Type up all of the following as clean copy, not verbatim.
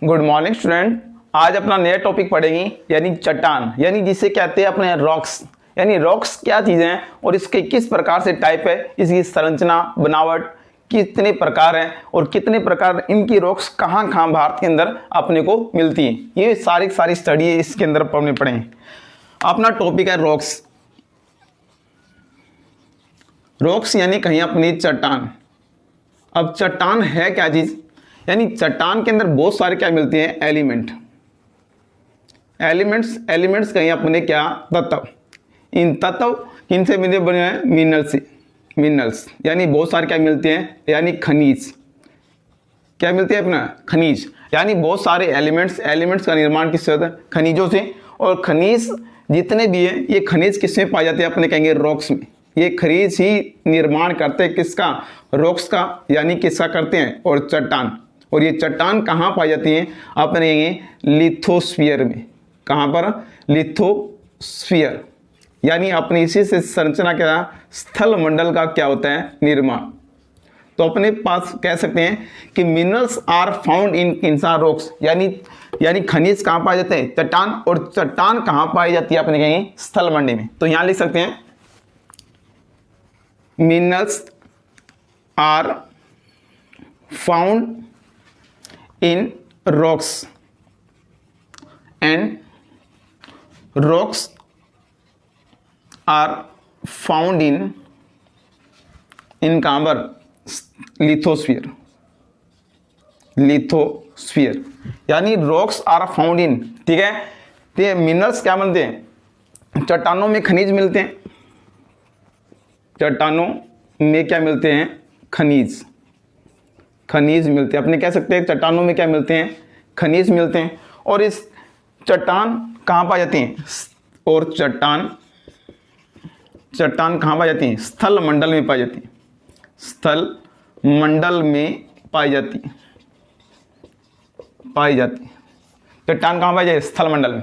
Good morning student. आज अपना नया टॉपिक पढ़ेंगे यानी चट्टान, यानी जिसे कहते हैं अपने रॉक्स। यानी रॉक्स क्या चीज़ें हैं और इसके किस प्रकार से टाइप है, इसकी संरचना बनावट कितने प्रकार हैं और कितने प्रकार इनकी रॉक्स कहाँ कहाँ भारत के अंदर अपने को मिलती हैं, ये सारी स्टडी इसके अंदर पढ़ने पड़ेंगे। अपना टॉपिक है रॉक्स। रॉक्स यानी कहीं अपनी चट्टान। अब चट्टान है क्या चीज़, यानी चट्टान के अंदर बहुत सारे क्या मिलते हैं, एलिमेंट्स कहीं अपने क्या, तत्व। इन तत्व किनसे बने हैं, मिनरल्स यानी बहुत सारे क्या मिलते हैं, यानी खनिज। क्या मिलते हैं अपना, खनिज। यानी बहुत सारे एलिमेंट्स का निर्माण किससे होता है, खनिजों से। और खनिज जितने भी हैं ये खनिज किसमें पाए जाते हैं, अपने कहेंगे रॉक्स में। ये खनिज ही निर्माण करते हैं किसका, रॉक्स का, यानी किसका करते हैं, और चट्टान। और ये चट्टान कहाँ पाई जाती है, अपने कहेंगे लिथोस्फीयर में। कहाँ पर, लिथोस्फीयर। यानी अपने इसी से संरचना क्या, स्थल मंडल का क्या होता है, निर्माण। तो अपने पास कह सकते हैं कि मिनरल्स आर फाउंड इन इंसा रॉक्स, यानी खनिज कहाँ पाए जाते हैं, चट्टान। और चट्टान कहाँ पाई जाती है, अपने कहेंगे स्थल मंडल में। तो यहाँ लिख सकते हैं minerals are found in rocks and rocks are found in कहाँ पर, लिथोस्फीयर। यानी रॉक्स आर फाउंड इन, ठीक है। तो ये मिनरल्स क्या मिलते हैं, चट्टानों में खनिज मिलते हैं। चट्टानों में क्या मिलते हैं, खनिज मिलते हैं। अपने कह सकते हैं चट्टानों में क्या मिलते हैं, खनिज मिलते हैं। और इस चट्टान कहाँ पाई जाती हैं, और चट्टान कहाँ पाई जाती हैं, स्थल मंडल में पाई जाती हैं। स्थल मंडल में पाई जाती है। चट्टान कहाँ पाई जाती है, स्थल मंडल में।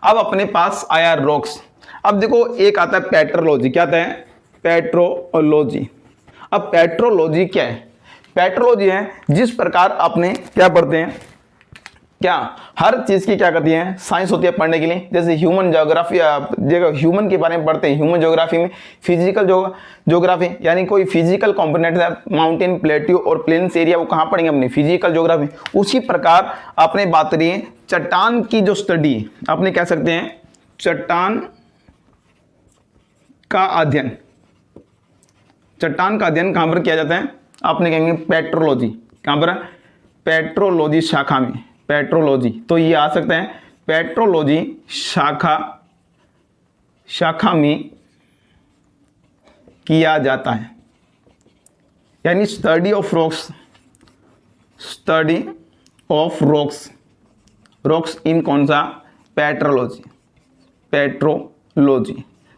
अब अपने पास आया रॉक्स। अब देखो एक आता है पेट्रोलॉजी। क्या आता है, पेट्रोलॉजी। अब पेट्रोलॉजी क्या है, पेट्रोलॉजी है जिस प्रकार आपने क्या पढ़ते हैं, क्या हर चीज़ की क्या करती है, साइंस होती है पढ़ने के लिए। जैसे ह्यूमन ज्योग्राफी, ह्यूमन के बारे में पढ़ते हैं, ह्यूमन ज्योग्राफी में फिजिकल ज्योग्राफी, यानी कोई फिजिकल कंपोनेंट है, माउंटेन, प्लेट्यू और प्लेन्स एरिया, वो कहाँ पढ़ेंगे, अपनी फिजिकल ज्योग्राफी। उसी प्रकार आपने बात करी है चट्टान की जो स्टडी, आपने कह सकते हैं चट्टान का अध्ययन। चट्टान का अध्ययन कहाँ पर किया जाता है, आपने कहेंगे पेट्रोलॉजी। कहाँ पर, पेट्रोलॉजी शाखा में, पेट्रोलॉजी। तो ये आ सकता है पेट्रोलॉजी शाखा में किया जाता है। यानी स्टडी ऑफ रॉक्स इन कौन सा, पेट्रोलॉजी।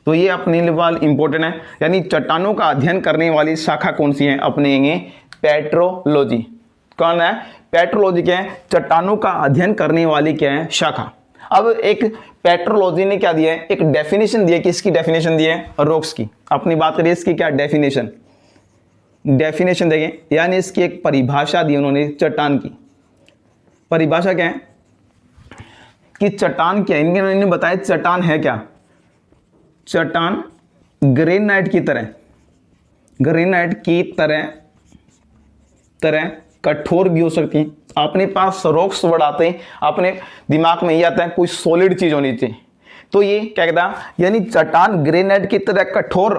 तो ये अपने लिए इंपॉर्टेंट है। यानी चट्टानों का अध्ययन करने वाली शाखा कौन सी है, अपने पेट्रोलॉजी। कौन है, पेट्रोलॉजी क्या है, चट्टानों का अध्ययन करने वाली क्या है, शाखा। अब एक पेट्रोलॉजी ने क्या दिया है, एक डेफिनेशन दिया। किसकी डेफिनेशन दी है, रॉक्स की। अपनी बात करिए इसकी क्या डेफिनेशन देखें, यानी इसकी एक परिभाषा दी उन्होंने चट्टान की। परिभाषा क्या है कि चट्टान क्या है, इन्होंने बताया चट्टान है क्या, चट्टान ग्रेनाइट की तरह कठोर भी हो सकती है। अपने पास रॉक्स वर्ड आते हैं, अपने दिमाग में ये आता है कोई सॉलिड चीज होनी चाहिए। तो ये क्या कहता है, यानी चट्टान ग्रेनाइट की तरह कठोर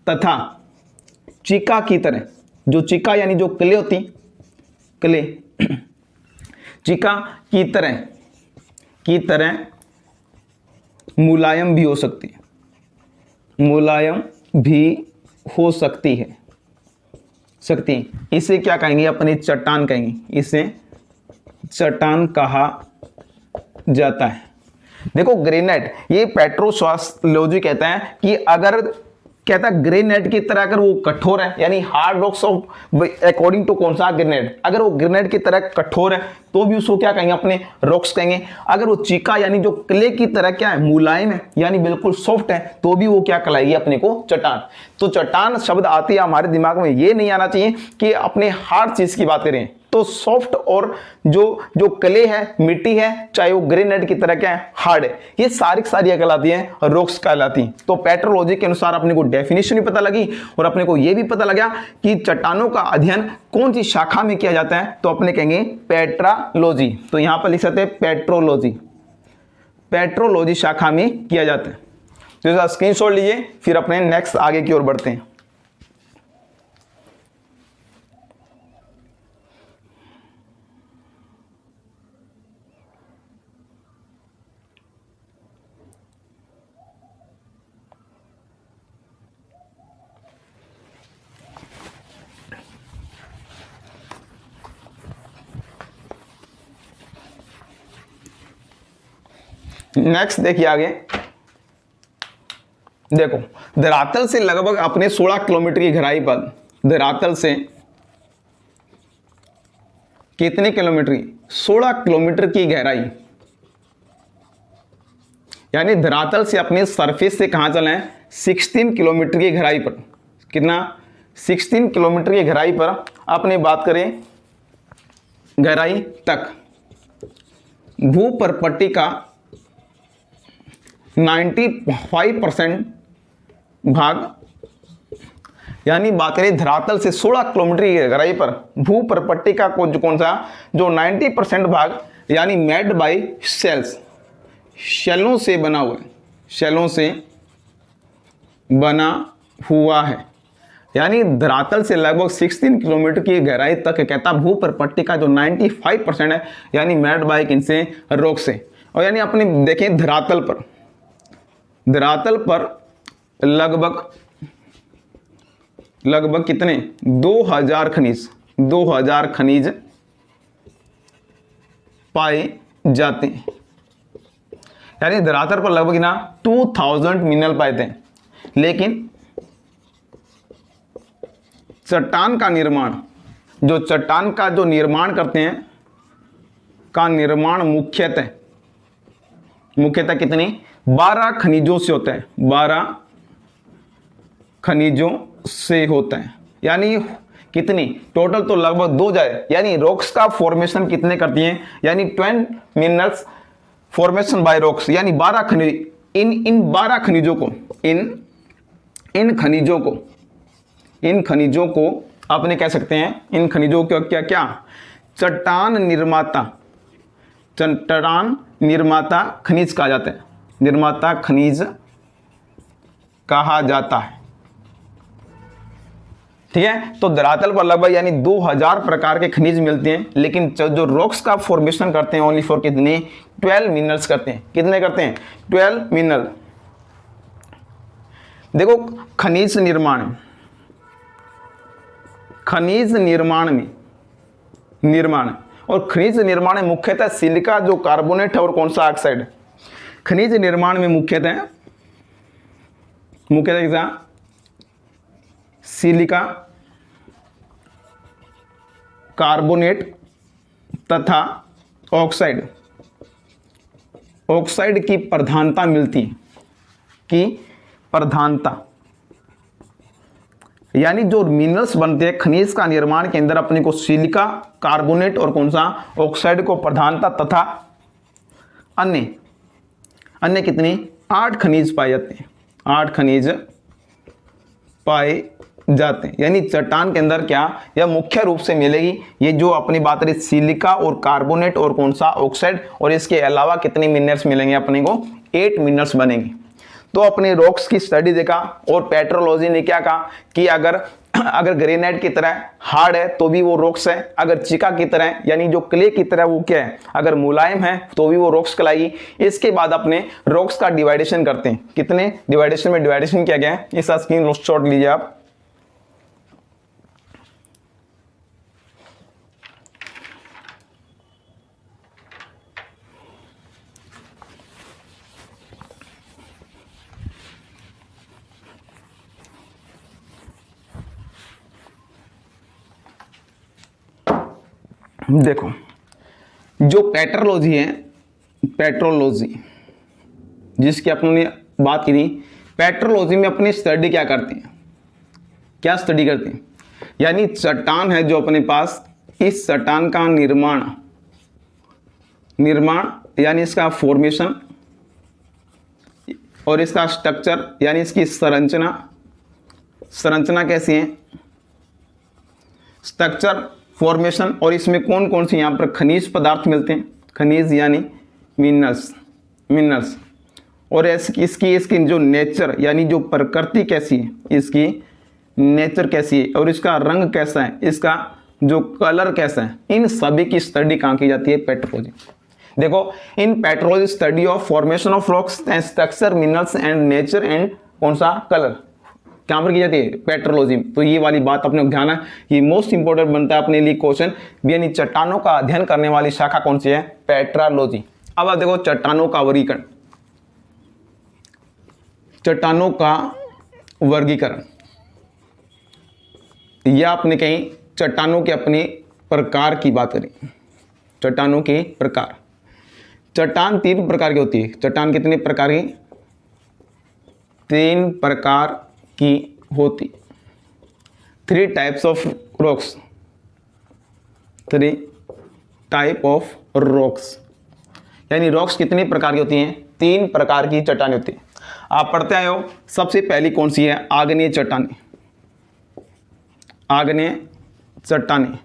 तथा चीका की तरह, जो चीका यानी जो क्ले होती, क्ले चीका की तरह मुलायम भी हो सकती है। इसे क्या कहेंगे, अपनी चट्टान कहेंगे। इसे चट्टान कहा जाता है। देखो ग्रेनाइट, ये पेट्रोलॉजी कहता है कि अगर कहता है ग्रेनाइट की तरह अगर वो कठोर है, यानी hard rocks of according to कौन सा, ग्रेनाइट। अगर वो ग्रेनाइट की तरह कठोर है तो भी उसको क्या कहेंगे, अपने रॉक्स कहेंगे। अगर वो चीका यानी जो क्ले की तरह क्या है, मुलायम है, यानी बिल्कुल सॉफ्ट है, तो भी वो क्या कहलाएगी, अपने को चट्टान। तो चट्टान शब्द आती है हमारे दिमाग में, ये नहीं आना चाहिए कि अपने हार्ड चीज की बात करें। तो सॉफ्ट और जो क्ले है, मिट्टी है, चाहे वो ग्रेनाइट की तरह क्या है, हार्ड है, ये सारी कहलाती हैं रॉक्स कहलाती हैं। तो पेट्रोलॉजी के अनुसार अपने को डेफिनेशन भी पता लगी और अपने को ये भी पता लगा कि चट्टानों का अध्ययन कौन सी शाखा में किया जाता है, तो अपने कहेंगे पेट्रोलॉजी। तो यहां पर लिख सकते हैं पेट्रोलॉजी, पेट्रोलॉजी शाखा में किया जाता है। तो इसका स्क्रीनशॉट लीजिए, फिर अपने नेक्स्ट आगे की ओर बढ़ते हैं। नेक्स्ट देखिए आगे, देखो धरातल से लगभग अपने 16 किलोमीटर की गहराई पर, धरातल से कितने किलोमीटर की, 16 किलोमीटर की गहराई, यानी धरातल से अपने सरफेस से कहां चले हैं, 16 किलोमीटर की गहराई पर। कितना, 16 किलोमीटर की गहराई पर अपने बात करें गहराई तक, भूपरपट्टी का 95% भाग, यानी बात करें धरातल से 16 किलोमीटर की गहराई पर भूपरपट्टी का कौन सा, जो 90% भाग, यानी मेड बाय सेल्स, शैलों से बना हुआ है, शैलों से बना हुआ है। यानी धरातल से लगभग 16 किलोमीटर की गहराई तक कहता भूपरपट्टी का जो 95% है, यानी मेड बाय किनसे, रॉक से। और यानी अपने देखें धरातल पर लगभग कितने, 2000 खनिज पाए जाते हैं। यानी धरातल पर लगभग ना 2000 मिनरल पाए थे। लेकिन चट्टान का निर्माण, जो चट्टान का जो निर्माण करते हैं, का निर्माण मुख्यतः कितने, 12 खनिजों से होता है, 12 खनिजों से होता है। यानी कितनी टोटल, तो लगभग 2000, यानी रॉक्स का फॉर्मेशन कितने करती हैं, यानी 20 मिनरल्स फॉर्मेशन बाय रॉक्स, यानी 12 खनिज, इन 12 खनिजों को, इन खनिजों को आपने कह सकते हैं, इन खनिजों को क्या चट्टान निर्माता खनिज कहा जाता है, निर्माता खनिज कहा जाता है। ठीक है, तो धरातल पर लगभग यानी 2000 प्रकार के खनिज मिलते हैं। लेकिन जो रॉक्स का फॉर्मेशन करते हैं ओनली फॉर कितने, 12 मिनरल्स करते हैं। कितने करते हैं, 12 मिनरल। देखो खनिज निर्माण और खनिज निर्माण में मुख्यतः सिलिका जो कार्बोनेट है और कौन सा ऑक्साइड। खनिज निर्माण में मुख्यतः सिलिका कार्बोनेट तथा ऑक्साइड की प्रधानता मिलती है, यानी जो मिनरल्स बनते हैं खनिज का निर्माण के अंदर अपने को सिलिका कार्बोनेट और कौन सा ऑक्साइड को प्रधानता तथा अन्य कितने 8 खनिज पाए जाते हैं, 8 खनिज पाए जाते हैं। यानी चट्टान के अंदर क्या, यह मुख्य रूप से मिलेगी, ये जो अपनी बात रही सिलिका और कार्बोनेट और कौन सा ऑक्साइड, और इसके अलावा कितने मिनरल्स मिलेंगे अपने को, 8 मिनरल्स बनेंगे। तो अपने रॉक्स की स्टडी देखा और पेट्रोलॉजी ने क्या कहा कि अगर ग्रेनाइट की तरह हार्ड है तो भी वो रॉक्स है, अगर चिका की तरह यानी जो क्ले की तरह वो क्या है, अगर मुलायम है तो भी वो रॉक्स कहलाएगी। इसके बाद अपने रॉक्स का डिवाइडेशन करते हैं, कितने डिवाइडेशन किया गया है, इसका स्क्रीन शॉट लीजिए आप। देखो जो पेट्रोलॉजी जिसकी अपने बात की थी, पेट्रोलॉजी में अपनी स्टडी क्या करते हैं, क्या स्टडी करते हैं, यानी चट्टान है जो अपने पास, इस चट्टान का निर्माण यानी इसका फॉर्मेशन और इसका स्ट्रक्चर यानी इसकी संरचना कैसी है, स्ट्रक्चर, फॉर्मेशन, और इसमें कौन कौन से यहाँ पर खनिज पदार्थ मिलते हैं, खनिज यानी मिनरल्स, और इसकी जो नेचर यानी जो प्रकृति कैसी है, इसकी नेचर कैसी है और इसका रंग कैसा है, इसका जो कलर कैसा है, इन सभी की स्टडी कहाँ की जाती है, पेट्रोलॉजी। देखो, in petrology study of formation of rocks and structure, minerals and nature and कौन सा कलर कहाँ पर की जाती है, पेट्रोलॉजी। तो ये वाली बात अपने को ध्यान है, ये मोस्ट इंपॉर्टेंट बनता है अपने लिए क्वेश्चन, यानी चट्टानों का अध्ययन करने वाली शाखा कौन सी है, पेट्रोलॉजी। अब आप देखो चट्टानों का वर्गीकरण, या आपने कहीं चट्टानों के अपने प्रकार की बात करें, चट्टानों के प्रकार, चट्टान 3 प्रकार की होती है। चट्टान कितने प्रकार की, 3 प्रकार की होती, 3 types of rocks, 3 type of rocks, यानी रॉक्स कितने प्रकार की होती हैं, 3 प्रकार की चट्टानें होती हैं। आप पढ़ते आए हो, सबसे पहली कौन सी है, आग्नेय चट्टानें। आग्नेय चट्टानें,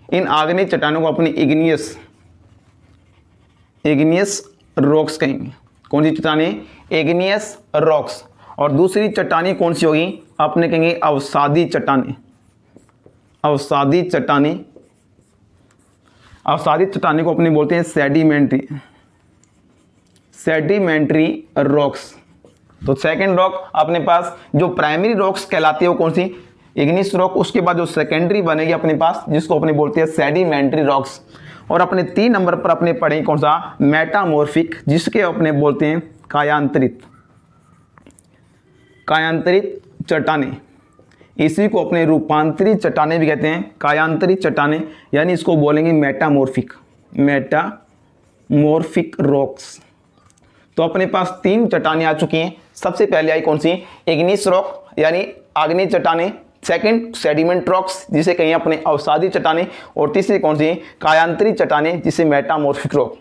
इन आग्नेय चट्टानों को अपने इग्नियस रॉक्स कहेंगे। कौन सी चट्टानें, इग्नियस रॉक्स। और दूसरी चट्टानें कौन सी होगी, आपने कहेंगे अवसादी चट्टानें। अवसादी चट्टानें को अपने बोलते हैं सेडिमेंट्री रॉक्स। तो सेकंड रॉक अपने पास जो प्राइमरी रॉक्स कहलाती है वो कौन सी, इग्नियस रॉक। उसके बाद जो सेकेंडरी बनेगी अपने पास, जिसको अपने बोलते हैं सेडिमेंट्री रॉक्स। और अपने 3 नंबर पर अपने पढ़ेंगे कौन सा, मेटामॉर्फिक, जिसके अपने बोलते हैं कायांतरित चट्टानें। इसी को अपने रूपांतरित चट्टानें भी कहते हैं, कायांतरित चट्टानें, यानी इसको बोलेंगे मेटामॉर्फिक रॉक्स। तो अपने पास 3 चट्टानें आ चुकी हैं। सबसे पहले आई कौन सी, इग्नियस रॉक यानी आग्नेय चट्टानें, सेकंड सेडिमेंट रॉक्स जिसे कहें अपने अवसादी चट्टानें, और तीसरी कौन सी, कायांतरित चट्टानें जिसे मेटामॉर्फिक रॉक।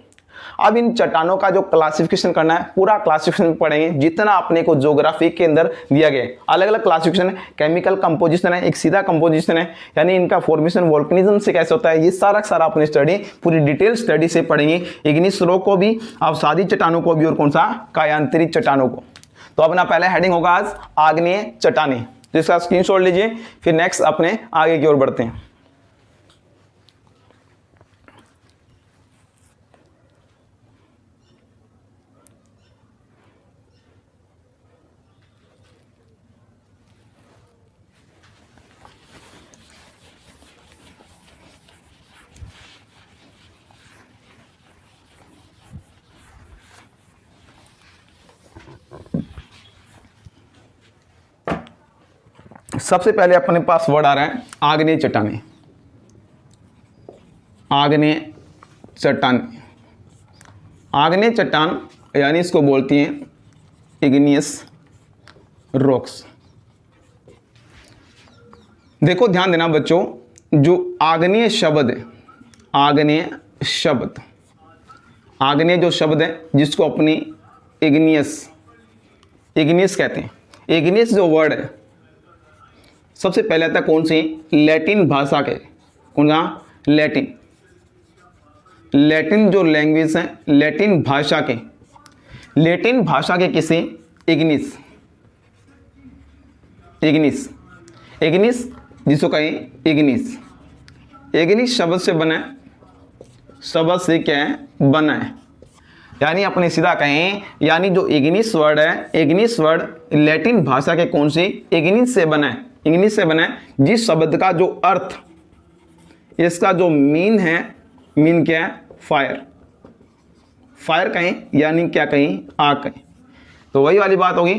अब इन चट्टानों का जो क्लासिफिकेशन करना है, पूरा क्लासिफिकेशन पढ़ेंगे जितना अपने को ज्योग्राफी के अंदर दिया गया है। अलग अलग क्लासिफिकेशन है, केमिकल कंपोजिशन है, एक सीधा कंपोजिशन है, यानी इनका फॉर्मेशन वोल्केनिज्म से कैसे होता है, ये सारा अपने स्टडी पूरी डिटेल स्टडी से पढ़ेंगे, इग्नियस रॉक को भी, अवसादी चट्टानों को भी, और कौन सा, कायांतरित चट्टानों को। तो अपना पहला हेडिंग होगा आज आग्नेय चट्टानें, जिसका स्क्रीनशॉट लीजिए, फिर नेक्स्ट अपने आगे की ओर बढ़ते हैं। सबसे पहले अपने पास वर्ड आ रहा है आग्नेय चट्टानें। आग्नेय चट्टान यानी इसको बोलती हैं इग्नियस रॉक्स। देखो ध्यान देना बच्चों, जो आग्नेय शब्द है, आग्नेय जो शब्द है जिसको अपनी इग्नियस कहते हैं, इग्नियस जो वर्ड है सबसे पहले आता कौन सी, लैटिन भाषा के, कौन सा, लैटिन जो लैंग्वेज है, लैटिन भाषा के किसी इग्निस जिसको कहें इग्निस शब्द से बना है, शब्द से क्या है, बना है, यानी अपने सीधा कहें, यानी जो इग्निस वर्ड है, इग्निस वर्ड लैटिन भाषा के कौन सी, इग्निस से बना है, जिस शब्द का जो अर्थ, इसका जो मीन है, मीन क्या है, फायर कहें, यानी क्या कहें, आग कहें। तो वही वाली बात होगी,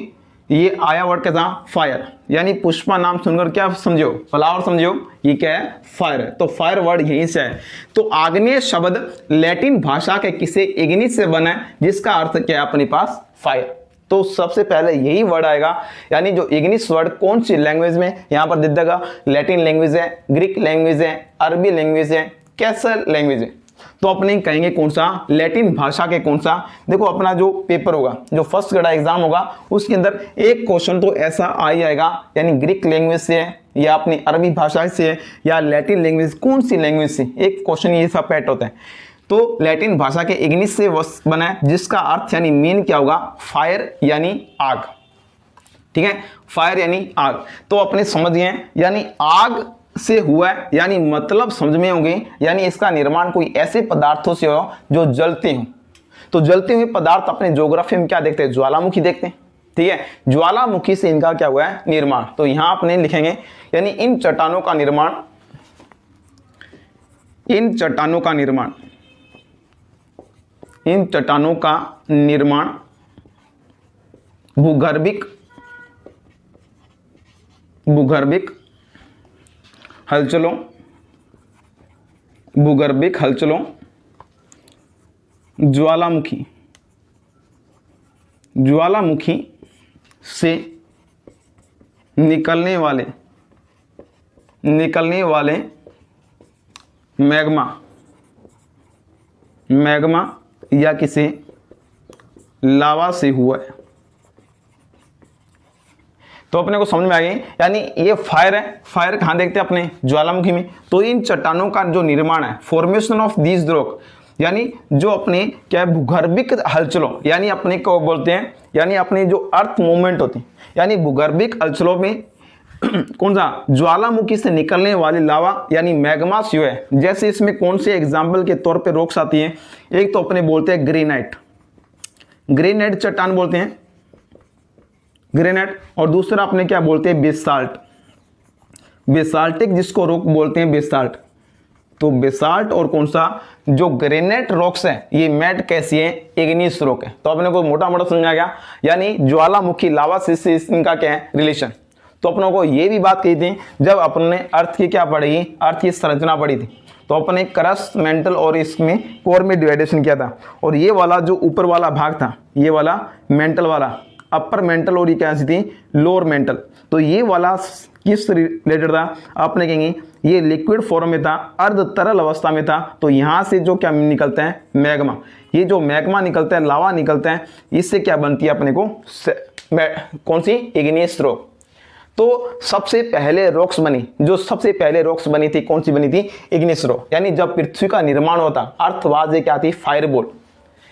ये आया वर्ड कैसा, फायर, यानी पुष्पा नाम सुनकर क्या समझो, फ्लावर समझो, ये क्या है, फायर है। तो फायर वर्ड यहीं से है। तो आग्नेय शब्द लैटिन भाषा के किसी इग्निस से बना है, जिसका अर्थ क्या है अपने पास, फायर। तो सबसे पहले यही वर्ड आएगा, यानी जो इग्निस वर्ड कौन सी लैंग्वेज में, यहाँ पर दिख जाएगा लैटिन लैंग्वेज है, ग्रीक लैंग्वेज है, अरबी लैंग्वेज है, कैसा लैंग्वेज है। तो अपने कहेंगे कौन सा, लैटिन भाषा के कौन सा। देखो अपना जो पेपर होगा, जो फर्स्ट ग्रेड एग्जाम होगा, उसके अंदर एक क्वेश्चन तो ऐसा आ ही आएगा, यानी ग्रीक लैंग्वेज से है या अपनी अरबी भाषा से है या लैटिन लैंग्वेज, कौन सी लैंग्वेज से, एक क्वेश्चन ये सब पैट होता है। तो लैटिन भाषा के इग्निस से बना है, जिसका अर्थ यानी मीन क्या होगा, फायर यानी आग। ठीक है, फायर यानी आग। तो अपने समझ गए, यानी आग से हुआ है, यानी मतलब समझ में होंगे, यानी इसका निर्माण कोई ऐसे पदार्थों से हो जो जलते हों। तो जलते हुए पदार्थ अपने ज्योग्राफी में क्या देखते हैं, ज्वालामुखी देखते हैं। ठीक है, ज्वालामुखी से इनका क्या हुआ है, निर्माण। तो यहां अपने लिखेंगे, यानी इन चट्टानों का निर्माण, इन चट्टानों का निर्माण, इन चट्टानों का निर्माण भूगर्भिक हलचलों, भूगर्भिक हलचलों, ज्वालामुखी से निकलने वाले मैग्मा या किसी लावा से हुआ है। तो अपने को समझ में आ गई, यानी ये फायर है, फायर कहाँ देखते हैं अपने ज्वालामुखी में। तो इन चट्टानों का जो निर्माण है, फॉर्मेशन ऑफ दीज रॉक, यानी जो अपने क्या है, भूगर्भिक हलचलों, यानी अपने को बोलते हैं, यानी अपने जो अर्थ मूवमेंट होती है, यानी भूगर्भिक हलचलों में कौन सा, ज्वालामुखी से निकलने वाली लावा यानी मैग्मा से है। जैसे इसमें कौन से एग्जाम्पल के तौर पे रॉक्स आती हैं, एक तो अपने बोलते हैं ग्रेनाइट, ग्रेनाइट चट्टान बोलते हैं, ग्रेनाइट। और दूसरा अपने क्या बोलते हैं, बेसाल्ट, बेसाल्टिक जिसको रॉक बोलते हैं, बेसाल्ट। तो बेसाल्ट और कौन सा, जो ग्रेनाइट रॉक्स है, ये मैट कैसी है, इग्नियस रॉक है। तो अपने को मोटा मोटा समझा गया, यानी ज्वालामुखी लावा से इनका क्या है, रिलेशन। तो अपनों को ये भी बात कही थी जब अपने अर्थ की क्या पढ़ी, अर्थ की संरचना पढ़ी थी, तो अपने क्रस्ट, मेंटल और इसमें कोर में डिवाइडेशन किया था। और ये वाला जो ऊपर वाला भाग था, ये वाला मेंटल वाला, अपर मेंटल, और ये क्या सी थी, लोअर मेंटल। तो ये वाला किस रिलेटेड था, आपने कहेंगे ये लिक्विड फॉर्म में था, अर्ध तरल अवस्था में था। तो यहाँ से जो क्या निकलता है, मैग्मा, ये जो मैग्मा निकलता है, लावा निकलता है, इससे क्या बनती है अपने को, कौन सी, इग्नियस रॉक। तो सबसे पहले रॉक्स बनी, जो सबसे पहले रॉक्स बनी थी, कौन सी बनी थी, इग्नियस रॉक। यानी जब पृथ्वी का निर्माण होता, अर्थ वाज क्या थी, फायरबॉल,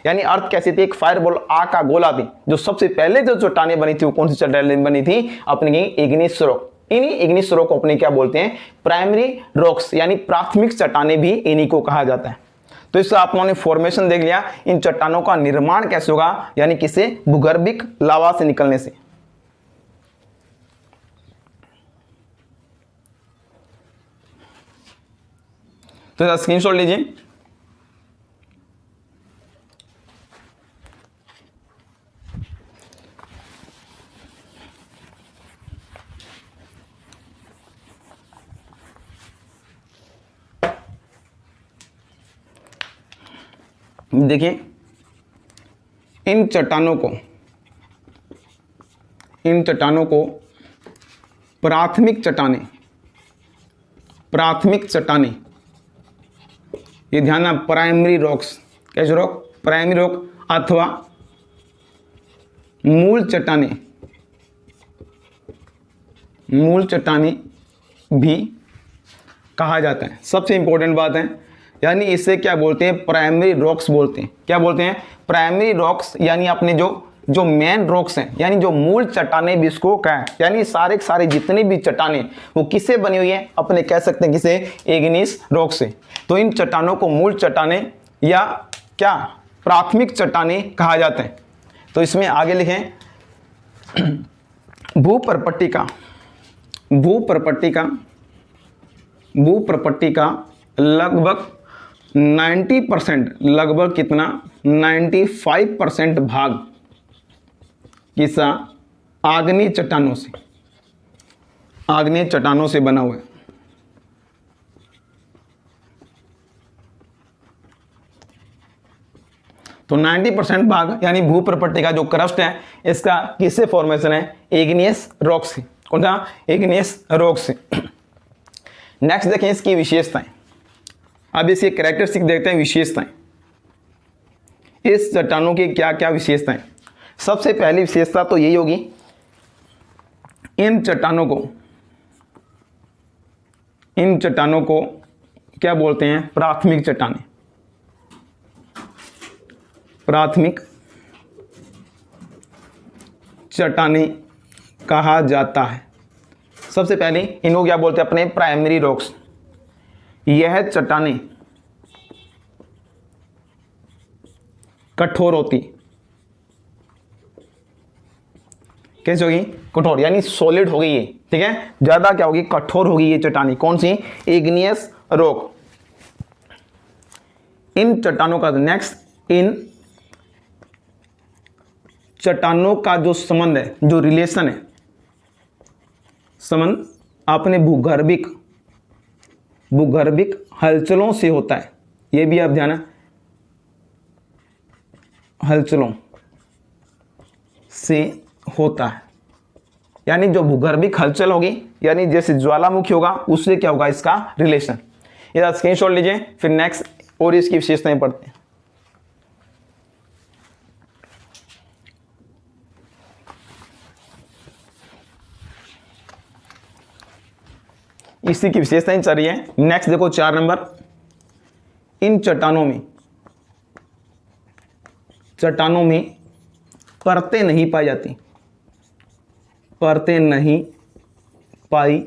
यानी अर्थ कैसी थी, एक फायरबॉल, आग का गोला थी। जो सबसे पहले जो चट्टानें बनी थी, वो कौन सी चट्टानें बनी थी, अपनी इग्नियस रॉक। इन्हीं इग्नियस रॉक को अपने क्या बोलते हैं, प्राइमरी रॉक्स, यानी प्राथमिक चट्टानें भी इन्हीं को कहा जाता है। तो इससे आप लोगों ने फॉर्मेशन देख लिया, इन चट्टानों का निर्माण कैसे होगा, यानी किसे, भूगर्भिक लावा से निकलने से। तो स्क्रीनशॉट लीजिए। देखिए, इन चट्टानों को प्राथमिक चट्टानें, ये ध्यान है, प्राइमरी रॉक्स, कैसे रॉक, प्राइमरी रॉक, अथवा मूल चट्टानें भी कहा जाता है। सबसे इंपॉर्टेंट बात है, यानी इसे क्या बोलते हैं, प्राइमरी रॉक्स बोलते हैं। क्या बोलते हैं, प्राइमरी रॉक्स, यानी अपने जो मेन रॉक्स हैं, यानी जो मूल चट्टानें भी इसको क्या है, यानी सारे जितने भी चट्टानें वो किससे बनी हुई है, अपने कह सकते हैं किसे, इग्नियस रॉक से। तो इन चट्टानों को मूल चट्टानें या क्या, प्राथमिक चट्टानें कहा जाता है। तो इसमें आगे लिखें, भूप्रपट्टी का लगभग 90%, लगभग कितना, 95% भाग किसा, आग्नेय चट्टानों से बना हुआ है। तो 90% भाग यानी भू प्रपट्टी का जो क्रस्ट है इसका किससे फॉर्मेशन है? इग्नियस रॉक से। कौन सा? इग्नियस रॉक से। नेक्स्ट देखें इसकी विशेषताएं। अब इसके कैरेक्टरिस्टिक देखते हैं, विशेषताएं। इस चट्टानों की क्या क्या विशेषताएं? सबसे पहली विशेषता तो यही होगी, इन चट्टानों को क्या बोलते हैं? प्राथमिक चट्टानें। प्राथमिक चट्टानें कहा जाता है। सबसे पहले इनको क्या बोलते हैं? अपने प्राइमरी रॉक्स। यह चट्टानें कठोर होती। कैसे होगी? कठोर, यानी सॉलिड होगी ये, ठीक है, ज्यादा क्या होगी? कठोर होगी ये चट्टानें। कौन सी? Igneous rock. इन चट्टानों का नेक्स्ट, इन चट्टानों का जो संबंध है, जो रिलेशन है, संबंध अपने भूगर्भिक हलचलों से होता है। ये भी आप ध्यान है, हलचलों से होता है, यानी जो भूगर्भिक हलचल होगी, यानी जैसे ज्वालामुखी होगा, उससे क्या होगा इसका रिलेशन। ये स्क्रीनशॉट लीजिए, फिर नेक्स्ट और इसकी विशेषताएं पढ़ते हैं। इसी की विशेषताएं चल रही है। नेक्स्ट देखो 4 नंबर, इन चट्टानों में परतें नहीं पाई जाती। परतें नहीं पाई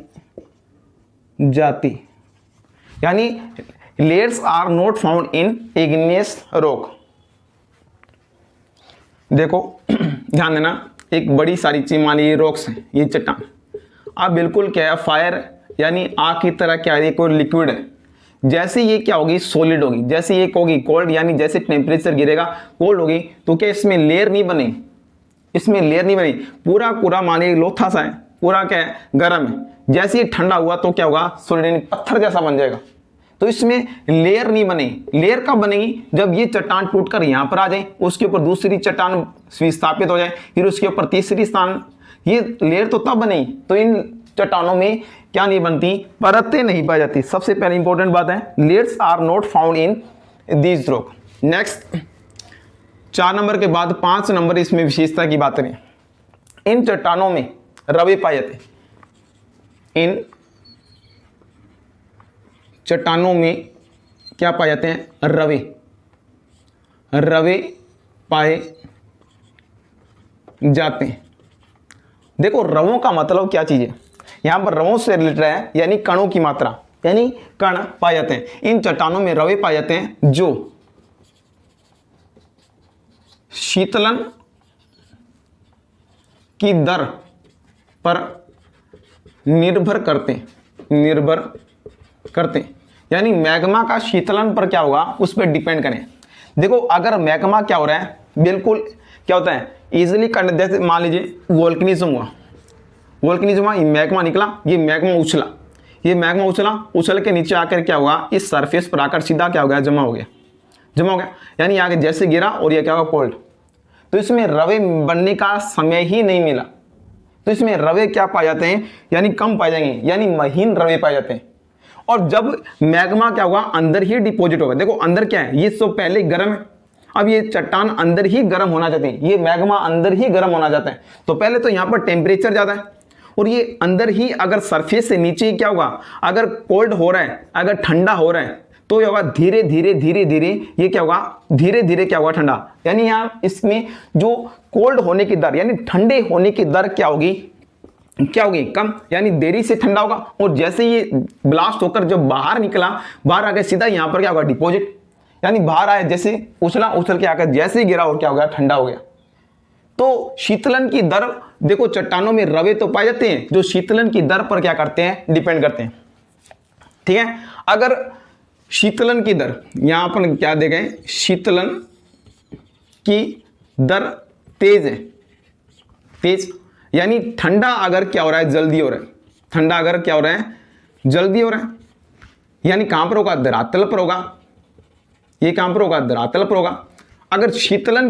जाती, यानी layers are not found in igneous rock. देखो ध्यान देना, एक बड़ी सारी चीज, मान लीजिए रॉक्स हैं, ये चट्टान, अब बिल्कुल क्या है? फायर यानी आग की तरह क्या है? कोई लिक्विड है। जैसे ये क्या होगी? सॉलिड होगी। जैसे ये होगी कोल्ड, यानी जैसे टेम्परेचर गिरेगा कोल्ड होगी, तो क्या इसमें लेयर नहीं बनी? इसमें लेयर नहीं बनी। पूरा मानिए लोथा सा है, पूरा क्या है? गर्म है। जैसे ये ठंडा हुआ तो क्या होगा? सॉलिड, पत्थर जैसा बन जाएगा। तो इसमें लेयर नहीं बनी। लेयर कब बनेगी? जब ये चट्टान टूटकर यहां पर आ जाए, उसके ऊपर दूसरी चट्टान विस्थापित हो जाए, फिर उसके ऊपर तीसरी स्थान, ये लेयर तो तब बनेगी। तो इन चट्टानों में क्या नहीं बनती? परतें नहीं पाई जाती। सबसे पहले इंपॉर्टेंट बात है, layers are not found in these rock. Next 4 number के बाद 5 नंबर इसमें विशेषता की बात करें। इन चट्टानों में रवे पाए जाते। इन चट्टानों में क्या पाए जाते हैं? रवे पाए जाते हैं। देखो रवों का मतलब क्या चीज है? यहां पर रवों से रिलेटेड है, यानी कणों की मात्रा, यानी कण पाए जाते हैं। इन चट्टानों में रवे पाए जाते हैं जो शीतलन की दर पर निर्भर करते, यानी मैग्मा का शीतलन पर क्या होगा? उस पर डिपेंड करें। देखो अगर मैग्मा क्या हो रहा है, बिल्कुल क्या होता है? इजिली कंडक्ट, जैसे मान लीजिए वोल्केनिज्म हुआ, ये मैग्मा निकला, ये मैग्मा उछल के नीचे आकर क्या होगा? इस सरफेस पर आकर सीधा क्या हो गया? जमा हो गया, यानी आगे जैसे गिरा और ये क्या होगा? कोल्ड। तो इसमें रवे बनने का समय ही नहीं मिला, तो इसमें रवे क्या पाए जाते हैं? यानी कम पाए जाएंगे, यानी महीन रवे पाए जाते हैं। और जब मैग्मा क्या होगा? अंदर ही डिपोजिट होगा। देखो अंदर क्या है? ये तो पहले गर्म है, अब ये चट्टान अंदर ही गर्म होना चाहते हैं, ये मैग्मा अंदर ही गर्म होना चाहता है। तो पहले तो यहाँ पर टेम्परेचर ज़्यादा है, और ये अंदर ही अगर सरफेस से नीचे क्या होगा? अगर कोल्ड हो रहा है, अगर ठंडा हो रहा है, तो ये होगा धीरे धीरे ये क्या होगा? धीरे क्या होगा? ठंडा। यानी यहाँ इसमें जो कोल्ड होने की दर, यानी ठंडे होने की दर क्या होगी? कम, यानी देरी से ठंडा होगा। और जैसे ये ब्लास्ट होकर जब बाहर निकला, बाहर आकर सीधा यहाँ पर क्या होगा? डिपोजिट, यानी बाहर आया, जैसे उछल के आकर जैसे ही गिरा और क्या हो गया? ठंडा हो गया। तो शीतलन की दर, देखो चट्टानों में रवे तो पाए जाते हैं जो शीतलन की दर पर क्या करते हैं? डिपेंड करते हैं, ठीक है। अगर शीतलन की दर, यहां पर क्या दे गए? शीतलन की दर तेज है, यानी ठंडा अगर क्या हो रहा है? जल्दी हो रहा है। ठंडा अगर क्या हो रहा है? जल्दी हो रहा है, यानी कहां पर होगा? धरातल पर होगा। ये कहां पर होगा? धरातल पर होगा। अगर शीतलन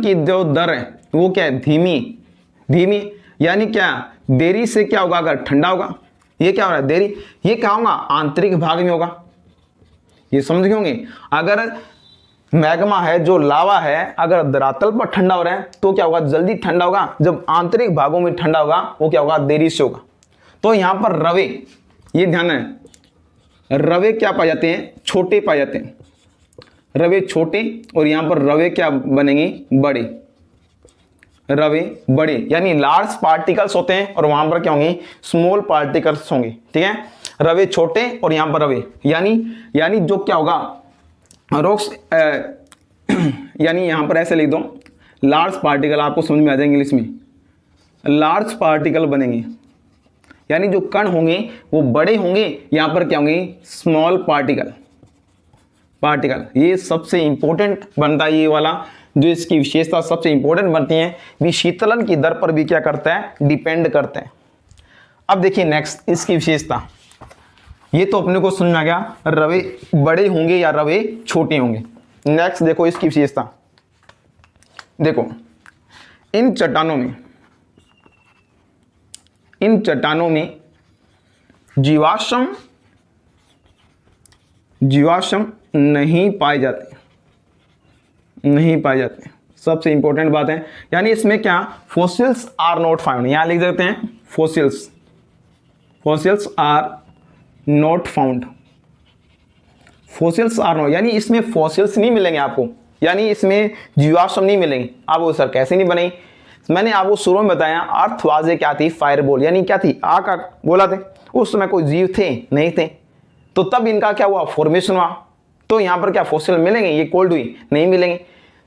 की जो दर है वो क्या है, धीमी, यानी क्या, देरी से क्या होगा, अगर ठंडा होगा, ये क्या हो रहा है, देरी, ये क्या होगा, आंतरिक भाग में होगा। ये समझ गए होंगे। अगर मैग्मा है, जो लावा है, अगर धरातल पर ठंडा हो रहा है तो क्या होगा, जल्दी ठंडा होगा। जब आंतरिक भागों में ठंडा होगा वो क्या होगा, देरी से होगा। तो यहां पर रवे, ये ध्यान है, रवे क्या पाए जाते हैं, छोटे पाए जाते हैं, रवे छोटे, और यहां पर रवे क्या बनेंगे, बड़े, रवे बड़े, यानी लार्ज पार्टिकल्स होते हैं और वहां पर क्या होंगे, स्मॉल पार्टिकल्स होंगे। ठीक है, रवे छोटे और यहां पर रवे, यानी जो क्या होगा, रॉक्स, यानी यहां पर ऐसे लिख दो, लार्ज पार्टिकल, आपको समझ में आ जाएंगे इंग्लिश में, लार्ज पार्टिकल बनेंगे, यानी जो कण होंगे वो बड़े होंगे, यहां पर क्या होंगे, स्मॉल पार्टिकल। ये सबसे इंपॉर्टेंट बनता है, ये वाला जो इसकी विशेषता सबसे इंपॉर्टेंट बनती है, भी शीतलन की दर पर भी क्या करता है, डिपेंड करता है। अब देखिए नेक्स्ट इसकी विशेषता, ये तो अपने को समझ में आ गया, रवे बड़े होंगे या रवे छोटे होंगे। नेक्स्ट देखो इसकी विशेषता, देखो इन चट्टानों में जीवाश्म नहीं पाए जाते, सबसे इंपॉर्टेंट बात है। यानी इसमें क्या, फॉसिल्स आर नॉट फाउंड, यहां लिख देते हैं fossils are not found, fossils are not, यानी इसमें फॉसिल्स नहीं मिलेंगे आपको, यानी इसमें जीवाश्म नहीं मिलेंगे। आप वो सर कैसे नहीं बनेगी, मैंने आपको शुरू में बताया, अर्थ वाजे क्या थी, फायरबॉल, यानी क्या थी, आग का गोला थे। उस समय कोई जीव थे नहीं थे, तो तब इनका क्या हुआ, फॉर्मेशन हुआ। तो यहां पर क्या फॉसिल मिलेंगे, ये कोल्ड हुई, नहीं मिलेंगे।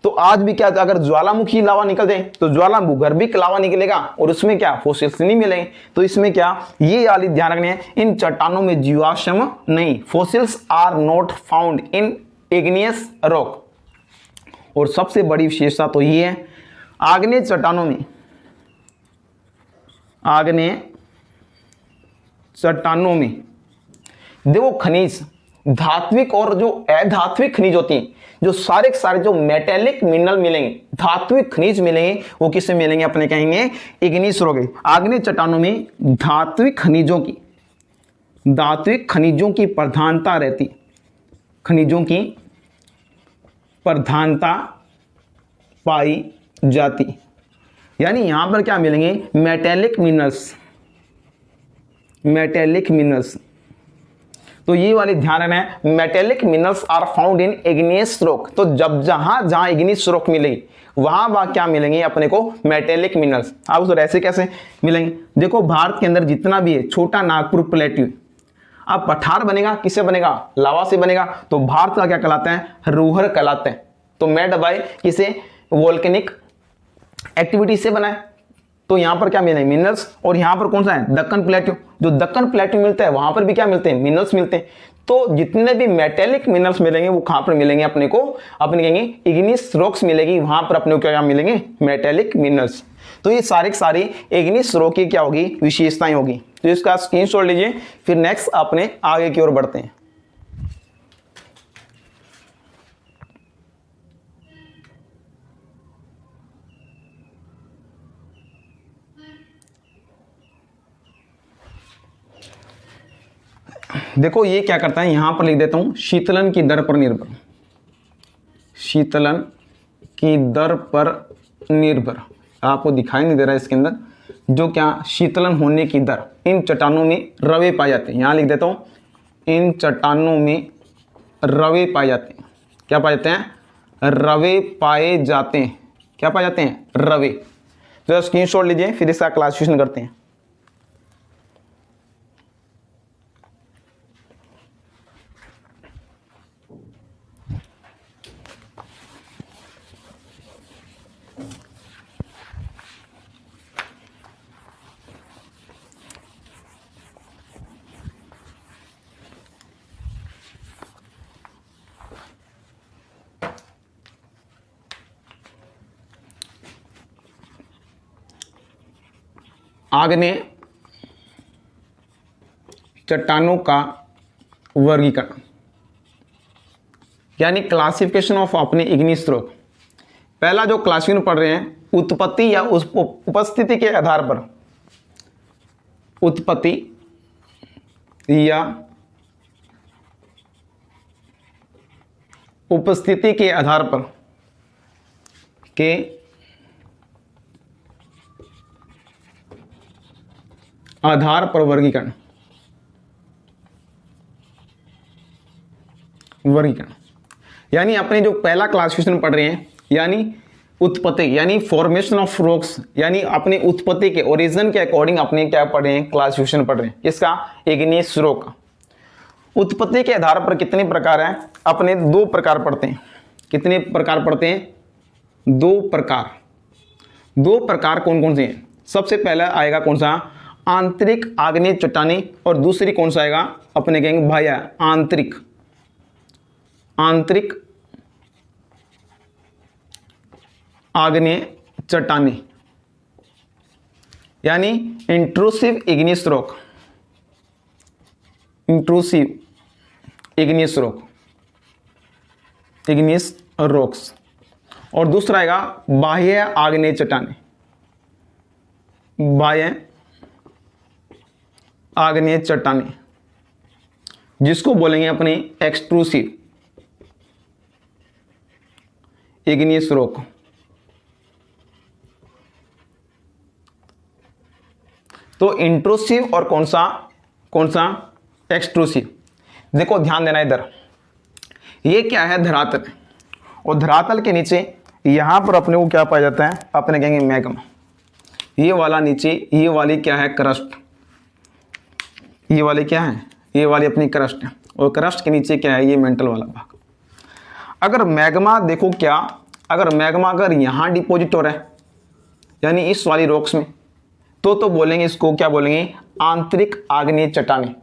तो आज भी क्या, अगर ज्वालामुखी लावा निकल जाए तो ज्वालामुखी लावा निकलेगा और उसमें क्या, फॉसिल्स नहीं मिलेंगे। तो इसमें क्या, ये वाली ध्यान रखनी है, इन चट्टानों में जीवाश्म नहीं, fossils are not found in igneous rock. और सबसे बड़ी विशेषता तो ये है, आग्नेय चट्टानों में देखो खनिज, धात्विक और जो अधात्विक खनिज होती हैं, जो सारे के सारे जो मेटेलिक मिनरल मिलेंगे, धात्विक खनिज मिलेंगे, वो किससे मिलेंगे, अपने कहेंगे इग्नियस रॉक। आग्नेय चट्टानों में धात्विक खनिजों की प्रधानता रहती, पाई जाती। यानी यहां पर क्या मिलेंगे, मेटेलिक मिनरल्स। तो ये वाली ध्यान रखना है, metallic minerals are found in igneous rock. तो जब जहां इग्नियस रॉक मिलेगी वहां क्या मिलेंगे अपने को, मेटेलिक मिनरल्स। अब उस ऐसे कैसे मिलेंगे, देखो भारत के अंदर जितना भी है, छोटा नागपुर प्लेट्यू, अब पठार बनेगा, किससे बनेगा, लावा से बनेगा। तो भारत का क्या कहलाता है, रोहर कहलाते हैं। तो मेड बाय किसे, वोल्केनिक एक्टिविटी से बना है। तो यहां पर क्या मिले, मिनरल्स। और यहां पर कौन सा है, दक्कन प्लेट्यू, जो दक्कन प्लेट्यू मिलता है वहां पर भी क्या मिलते हैं, मिनरल्स मिलते हैं। तो जितने भी मेटेलिक मिनरल्स मिलेंगे वो कहां पर मिलेंगे अपने को, अपने कहेंगे इग्नियस रॉक्स मिलेगी, वहां पर अपने को क्या मिलेंगे, मेटेलिक मिनरल्स। तो ये सारे के सारे इग्नियस रॉक की क्या होगी, विशेषताएं होगी। तो इसका स्क्रीनशॉट लीजिए, फिर नेक्स्ट अपने आगे की ओर बढ़ते हैं। देखो ये क्या करता है, यहां पर लिख देता हूं, शीतलन की दर पर निर्भर, आपको दिखाई नहीं दे रहा है इसके अंदर, जो क्या शीतलन होने की दर, इन चट्टानों में रवे पाए जाते हैं। यहां लिख देता हूं, इन चट्टानों में रवे पाए जाते हैं। क्या पाए जाते हैं, रवे पाए जाते हैं। क्या पाए जाते हैं, रवे। तो स्क्रीनशॉट लीजिए, फिर इसका क्लासिफिकेशन करते हैं। आग्नेय चट्टानों का वर्गीकरण, यानी क्लासिफिकेशन ऑफ अपने इग्निस रॉक। पहला जो क्लासिफिकेशन पढ़ रहे हैं, उत्पत्ति या उस उपस्थिति के आधार पर, उत्पत्ति या उपस्थिति के आधार पर वर्गीकरण। यानी अपने जो पहला क्लासिफिकेशन पढ़ रहे हैं, यानी उत्पत्ति यानी फॉर्मेशन ऑफ रॉक्स, यानी अपनी उत्पत्ति के ओरिजिन के अकॉर्डिंग अपने क्या पढ़ रहे हैं, क्लासिफिकेशन पढ़ रहे हैं। इसका इग्निस रॉक। उत्पत्ति के आधार पर कितने प्रकार हैं, अपने दो प्रकार पढ़ते हैं। कितने प्रकार पढ़ते हैं, दो प्रकार। दो प्रकार कौन कौन से हैं? सबसे पहला आएगा कौन सा, आंतरिक आग्नेय चट्टानी, और दूसरी कौन सा आएगा, अपने कहेंगे बाह्य आंतरिक आग्नेय चट्टानी, यानी intrusive Ignis rock, intrusive Ignis rocks. और दूसरा आएगा बाह्य आग्नेय चट्टानी, बाह्य आग्नेय चट्टानी, जिसको बोलेंगे अपने एक्सट्रूसिव इग्निस रॉक। तो इंट्रूसिव और कौन सा एक्सट्रूसिव। देखो ध्यान देना इधर, ये क्या है, धरातल, और धरातल के नीचे यहां पर अपने को क्या पाया जाता है, अपने कहेंगे मैग्मा। ये वाला नीचे, ये वाली क्या है, क्रस्ट। ये वाली क्या है, ये वाली अपनी क्रस्ट है, और क्रस्ट के नीचे क्या है, ये मेंटल वाला भाग। अगर मैग्मा देखो क्या, अगर मैग्मा अगर यहाँ डिपॉजिट हो रहा है, यानी इस वाली रॉक्स में, तो बोलेंगे इसको क्या बोलेंगे, आंतरिक आग्नेय चट्टानी।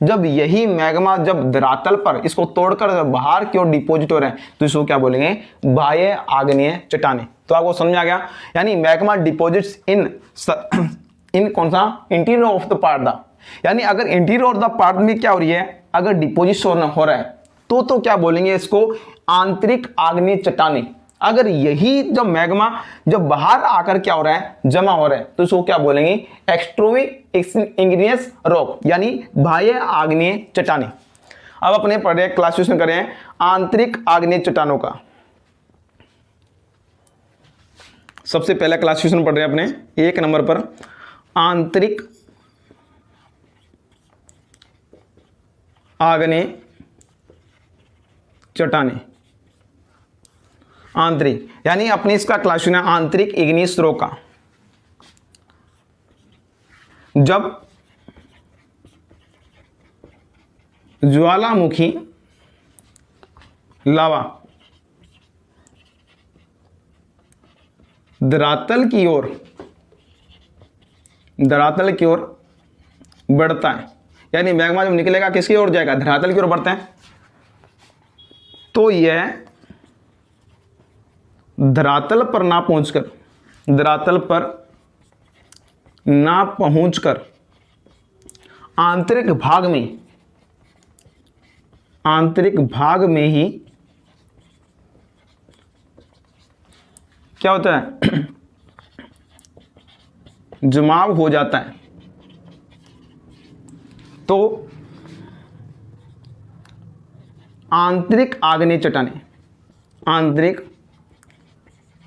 जब यही मैग्मा जब धरातल पर इसको तोड़कर जब बाहर की ओर डिपॉजिट हो रहे हैं, तो इसको क्या बोलेंगे, बाह्य आग्नेय चट्टानी। तो आपको समझ आ गया, यानी मैग्मा डिपॉजिट्स इन कौन सा, interior of the part the, यानी अगर इंटीरियर ऑफ द पार्ट में क्या हो रही है, अगर डिपोजिशन हो रहा है, तो क्या बोलेंगे इसको, आंतरिक आग्नेय चट्टानी। अगर यही जब मैग्मा जब बाहर आकर क्या हो रहा है, जमा हो रहा है, तो इसको क्या बोलेंगे, एक्सट्रोविक इग्नियस रॉक, यानी बाह्य आग्नेय चट्टानी। अब अपने पढ़े क्लासिफिकेशन करें आंतरिक आग्नेय चट्टानों का। सबसे पहला क्लासिफिकेशन पढ़ रहे हैं अपने 1 नंबर पर, आंतरिक आग्नेय चट्टानी। आंतरिक यानी अपने इसका क्लासिफिकेशन है आंतरिक इग्नियस रॉक का। जब ज्वालामुखी लावा धरातल की ओर बढ़ता है, यानी मैग्मा जब निकलेगा किसकी ओर जाएगा, धरातल की ओर बढ़ता है, तो यह धरातल पर ना पहुंचकर आंतरिक भाग में ही क्या होता है, जमाव हो जाता है। तो आंतरिक आग्नेय चट्टानी, आंतरिक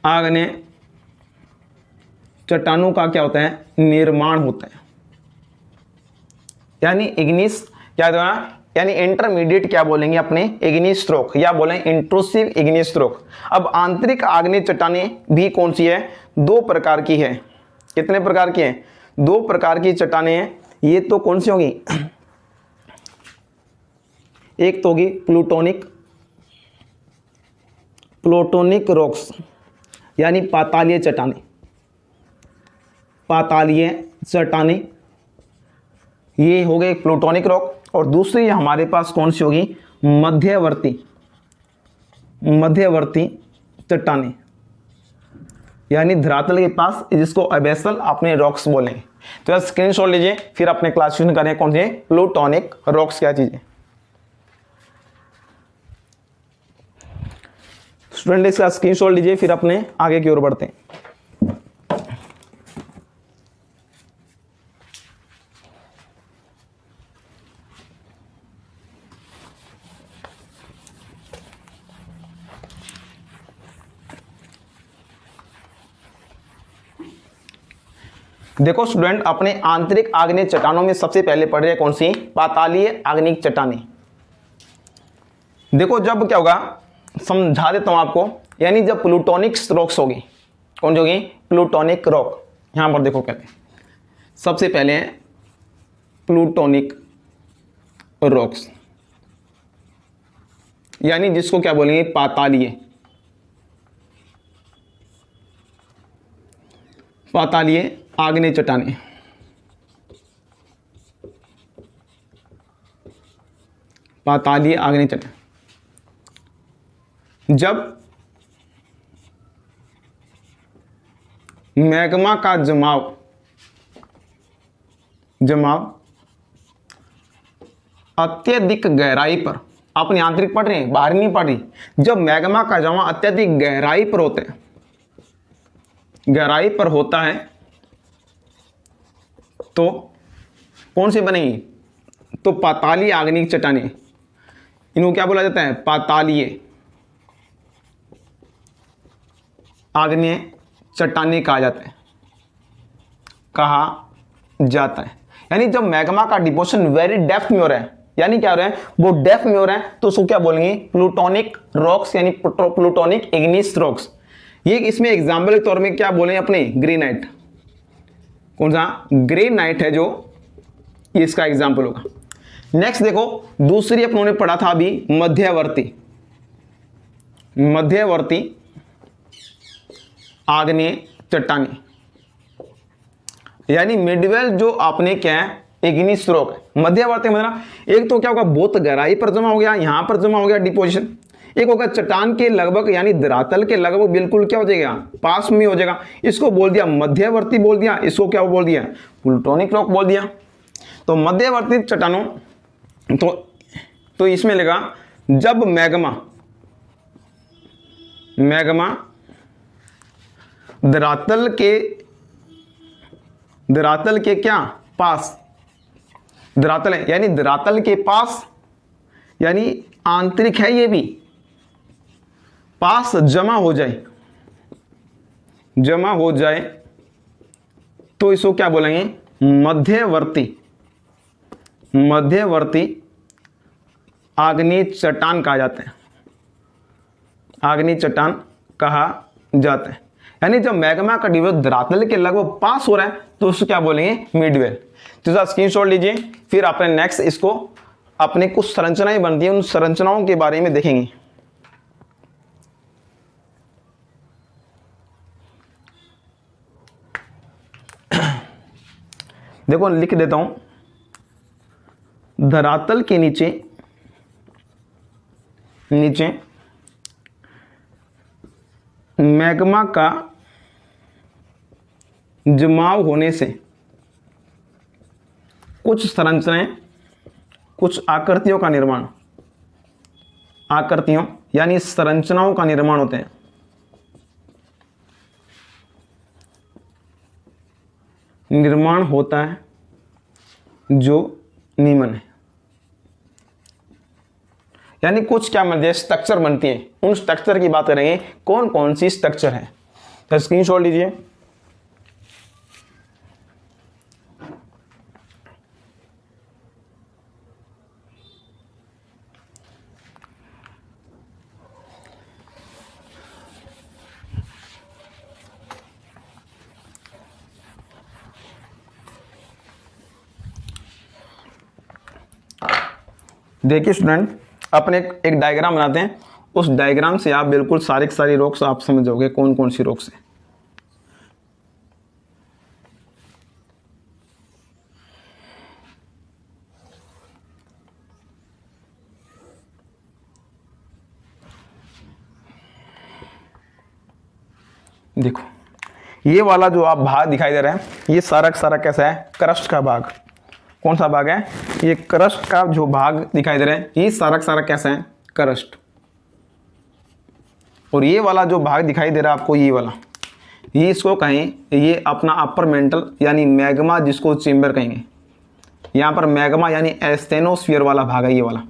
आग्नेय चट्टानों का क्या होता है, निर्माण होता है। यानी इग्निस क्या होता है, यानी इंटरमीडिएट क्या बोलेंगे अपने, इग्नियस रॉक, या बोलें इंट्रूसिव इग्नियस रॉक। अब आंतरिक आग्नेय चट्टानी भी कौन सी है, 2 प्रकार की है। कितने प्रकार की है, 2 प्रकार की चट्टानें हैं। ये तो कौन सी होगी, एक तो होगी प्लूटोनिक रॉक्स, यानी पातालीय चट्टानी, ये हो गए प्लूटोनिक रॉक। और दूसरी हमारे पास कौन सी होगी, मध्यवर्ती चट्टानी, यानी धरातल के पास, जिसको अबेसल अपने रॉक्स बोलेंगे। तो स्क्रीनशॉट लीजिए, फिर अपने क्लासिफिकेशन करें कौन से प्लूटोनिक रॉक्स क्या चीजें। स्टूडेंट इसका स्क्रीनशॉट लीजिए, फिर अपने आगे की ओर बढ़ते हैं। देखो स्टूडेंट, अपने आंतरिक आग्नेय चट्टानों में सबसे पहले पढ़ रहे हैं कौन सी? पातालीय आग्नेयिक चट्टानें। देखो जब क्या होगा, समझा देता हूं आपको, यानी जब प्लूटोनिक रॉक्स होगी, कौन सी होगी? Plutonic rock. यहां पर देखो कहते हैं सबसे पहले प्लूटोनिक रॉक्स, यानी जिसको क्या बोलेंगे? पातालीय, पातालीय आग्नेय चट्टानें। पातालीय आग्नेय चट्टानें जब मैग्मा का जमाव अत्यधिक गहराई पर, अपनी आंतरिक पढ़ रहे हैं, बाहर नहीं पढ़ रही, जब मैग्मा का जमाव अत्यधिक गहराई पर होते हैं, गहराई पर होता है, तो कौन सी बनेगी? तो पातालीय आग्नेयिक चट्टानें। इनको क्या बोला जाता है? पातालीय आग्नेय चट्टानें कहा जाता है, यानी जब मैग्मा का डिपोजिशन वेरी डेप्थ में हो रहा है, यानी क्या हो रहा है? वो डेप्थ में हो रहा है, तो उसको क्या बोलेंगे? प्लूटोनिक रॉक्स, यानी प्लूटोनिक इग्नियस रॉक्स। ये इसमें एग्जाम्पल के तौर में क्या बोलेंगे अपने? ग्रेनाइट। कौन सा? ग्रेनाइट है जो, ये इसका एग्जाम्पल होगा। नेक्स्ट देखो, दूसरी अपन ने पढ़ा था अभी, मध्यवर्ती आग्नेय चट्टानें, यानी मिडवेल जो आपने क्या है? इग्नियस रॉक है। मध्यवर्ती मतलब एक तो क्या होगा? बहुत गहराई पर जमा हो गया, यहां पर जमा हो गया डिपोजिशन। एक होगा चट्टान के लगभग, यानी धरातल के लगभग बिल्कुल क्या हो जाएगा? पास में हो जाएगा। इसको बोल दिया मध्यवर्ती बोल दिया, इसको क्या बोल दिया? प्लूटोनिक रॉक बोल दिया। तो मध्यवर्ती चट्टानों, तो इसमें लगा जब मैग्मा धरातल के क्या? पास, धरातल है, यानी धरातल के पास, यानी आंतरिक है, ये भी पास जमा हो जाए, तो इसको क्या बोलेंगे? मध्यवर्ती आग्नेय चट्टान कहा जाता है, आग्नेय चट्टान कहा जाता है। यानी जब मैग्मा का डिपोजिशन धरातल के लगभग पास हो रहा है, तो उसको क्या बोलेंगे? मिडवेल। तो इसका स्क्रीनशॉट लीजिए, फिर अपने नेक्स्ट इसको अपने कुछ संरचनाएं बनती हैं, उन संरचनाओं के बारे में देखेंगे। देखो लिख देता हूं, धरातल के नीचे मैग्मा का जमाव होने से कुछ संरचनाएं, कुछ आकृतियों का निर्माण, आकृतियों यानी संरचनाओं का निर्माण होते हैं। निर्माण होता है जो निम्न है, यानी कुछ क्या बनती है? स्ट्रक्चर बनती है। उन स्ट्रक्चर की बात करेंगे, कौन कौन सी स्ट्रक्चर है। तो स्क्रीनशॉट लीजिए। देखिए स्टूडेंट, अपने एक डायग्राम बनाते हैं, उस डायग्राम से आप बिल्कुल सारी की सारी रॉक्स आप समझ जाओगे कौन कौन सी रॉक्स है। देखो ये वाला जो आप भाग दिखाई दे रहा है, ये सारा का सारा कैसा है? क्रस्ट का भाग। कौन सा भाग है? ये क्रस्ट का जो भाग दिखाई दे रहा है, ये सारा का सारा कैसा है? क्रस्ट। और ये वाला जो भाग दिखाई दे रहा है आपको, ये वाला, ये इसको कहें, ये अपना अपर मेंटल यानी मैग्मा जिसको चेम्बर कहेंगे। यहाँ पर मैग्मा यानी एस्थेनोस्फीयर वाला भाग है ये वाला,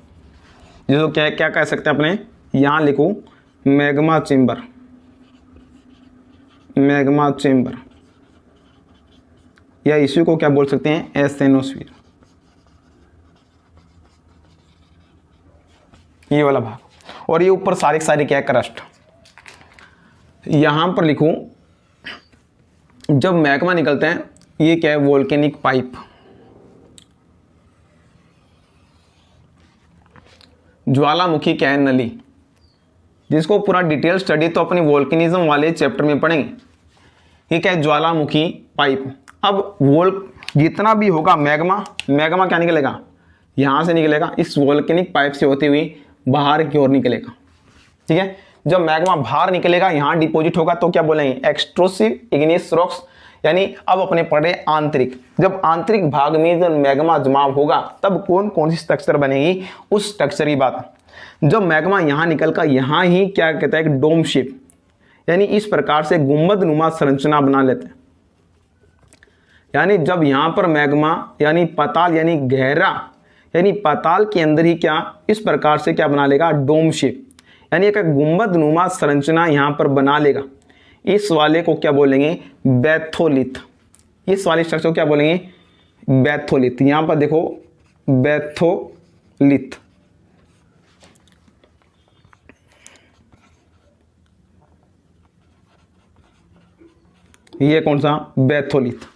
जिसको क्या क्या कह सकते हैं अपने, यहाँ लिखो मैग्मा चेम्बर, मैग्मा चेम्बर, या इसी को क्या बोल सकते हैं, एस्थेनोस्फीयर, ये वाला भाग। और ये ऊपर सारे सारे क्या है, क्रस्ट। यहां पर लिखूं, जब मैग्मा निकलते हैं, ये क्या है, वोल्केनिक पाइप, ज्वालामुखी क्या है, नली, जिसको पूरा डिटेल स्टडी तो अपनी वोल्केनिज्म वाले चैप्टर में पढ़ेंगे। ये क्या है, ज्वालामुखी पाइप। अब जितना भी होगा मैग्मा, मैग्मा क्या निकलेगा, यहाँ से निकलेगा, इस वोल्केनिक पाइप से होते हुए बाहर की ओर निकलेगा। ठीक है, जब मैग्मा बाहर निकलेगा, यहाँ डिपॉजिट होगा तो क्या बोलेंगे, एक्सट्रूसिव इग्नियस रॉक्स, यानी अब अपने पढ़े आंतरिक। जब आंतरिक भाग में जब मैग्मा जमाव होगा तब कौन कौन सी स्ट्रक्चर बनेगी, उस स्ट्रक्चर की बात। जब मैग्मा यहाँ निकल कर यहाँ ही क्या कहता है, एक डोम शेप, यानी इस प्रकार से गुंबद नुमा संरचना बना लेते हैं। यानी जब यहाँ पर मैग्मा यानी पाताल यानी गहरा, यानी पाताल के अंदर ही क्या इस प्रकार से क्या बना लेगा, डोम शेप, यानी एक गुंबद नुमा संरचना यहाँ पर बना लेगा। इस वाले को क्या बोलेंगे, बैथोलिथ। इस वाले स्ट्रक्चर को क्या बोलेंगे, बैथोलिथ। यहाँ पर देखो बैथोलिथ, ये कौन सा, बैथोलिथ।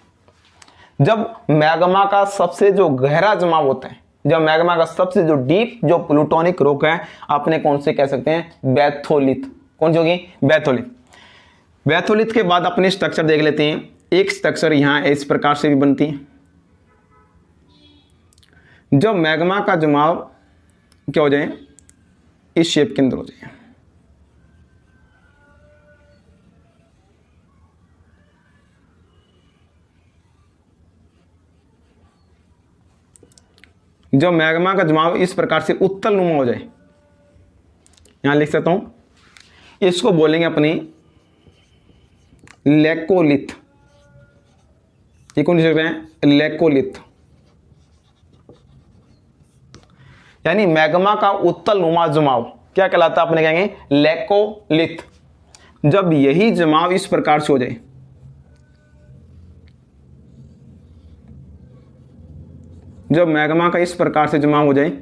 जब मैग्मा का सबसे जो गहरा जमाव होता है, जब मैग्मा का सबसे जो डीप जो प्लूटोनिक रॉक है, आपने कौन से कह सकते हैं, बैथोलिथ। कौन सी होगी, बैथोलिथ। बैथोलिथ के बाद अपने स्ट्रक्चर देख लेते हैं। एक स्ट्रक्चर यहाँ इस प्रकार से भी बनती है। जब मैग्मा का जमाव क्या हो जाए, इस शेप के अंदर हो जाए, जब मैग्मा का जमाव इस प्रकार से उत्तल नुमा हो जाए, यहां लिख सकता हूं, इसको बोलेंगे अपनी लेकोलिथ। ये कौन लिख रहे हैं, लेकोलिथ, यानी मैग्मा का उत्तल नुमा जमाव क्या कहलाता है, अपने कहेंगे लेकोलिथ। जब यही जमाव इस प्रकार से हो जाए, जब मैग्मा का इस प्रकार से जमा हो जाए,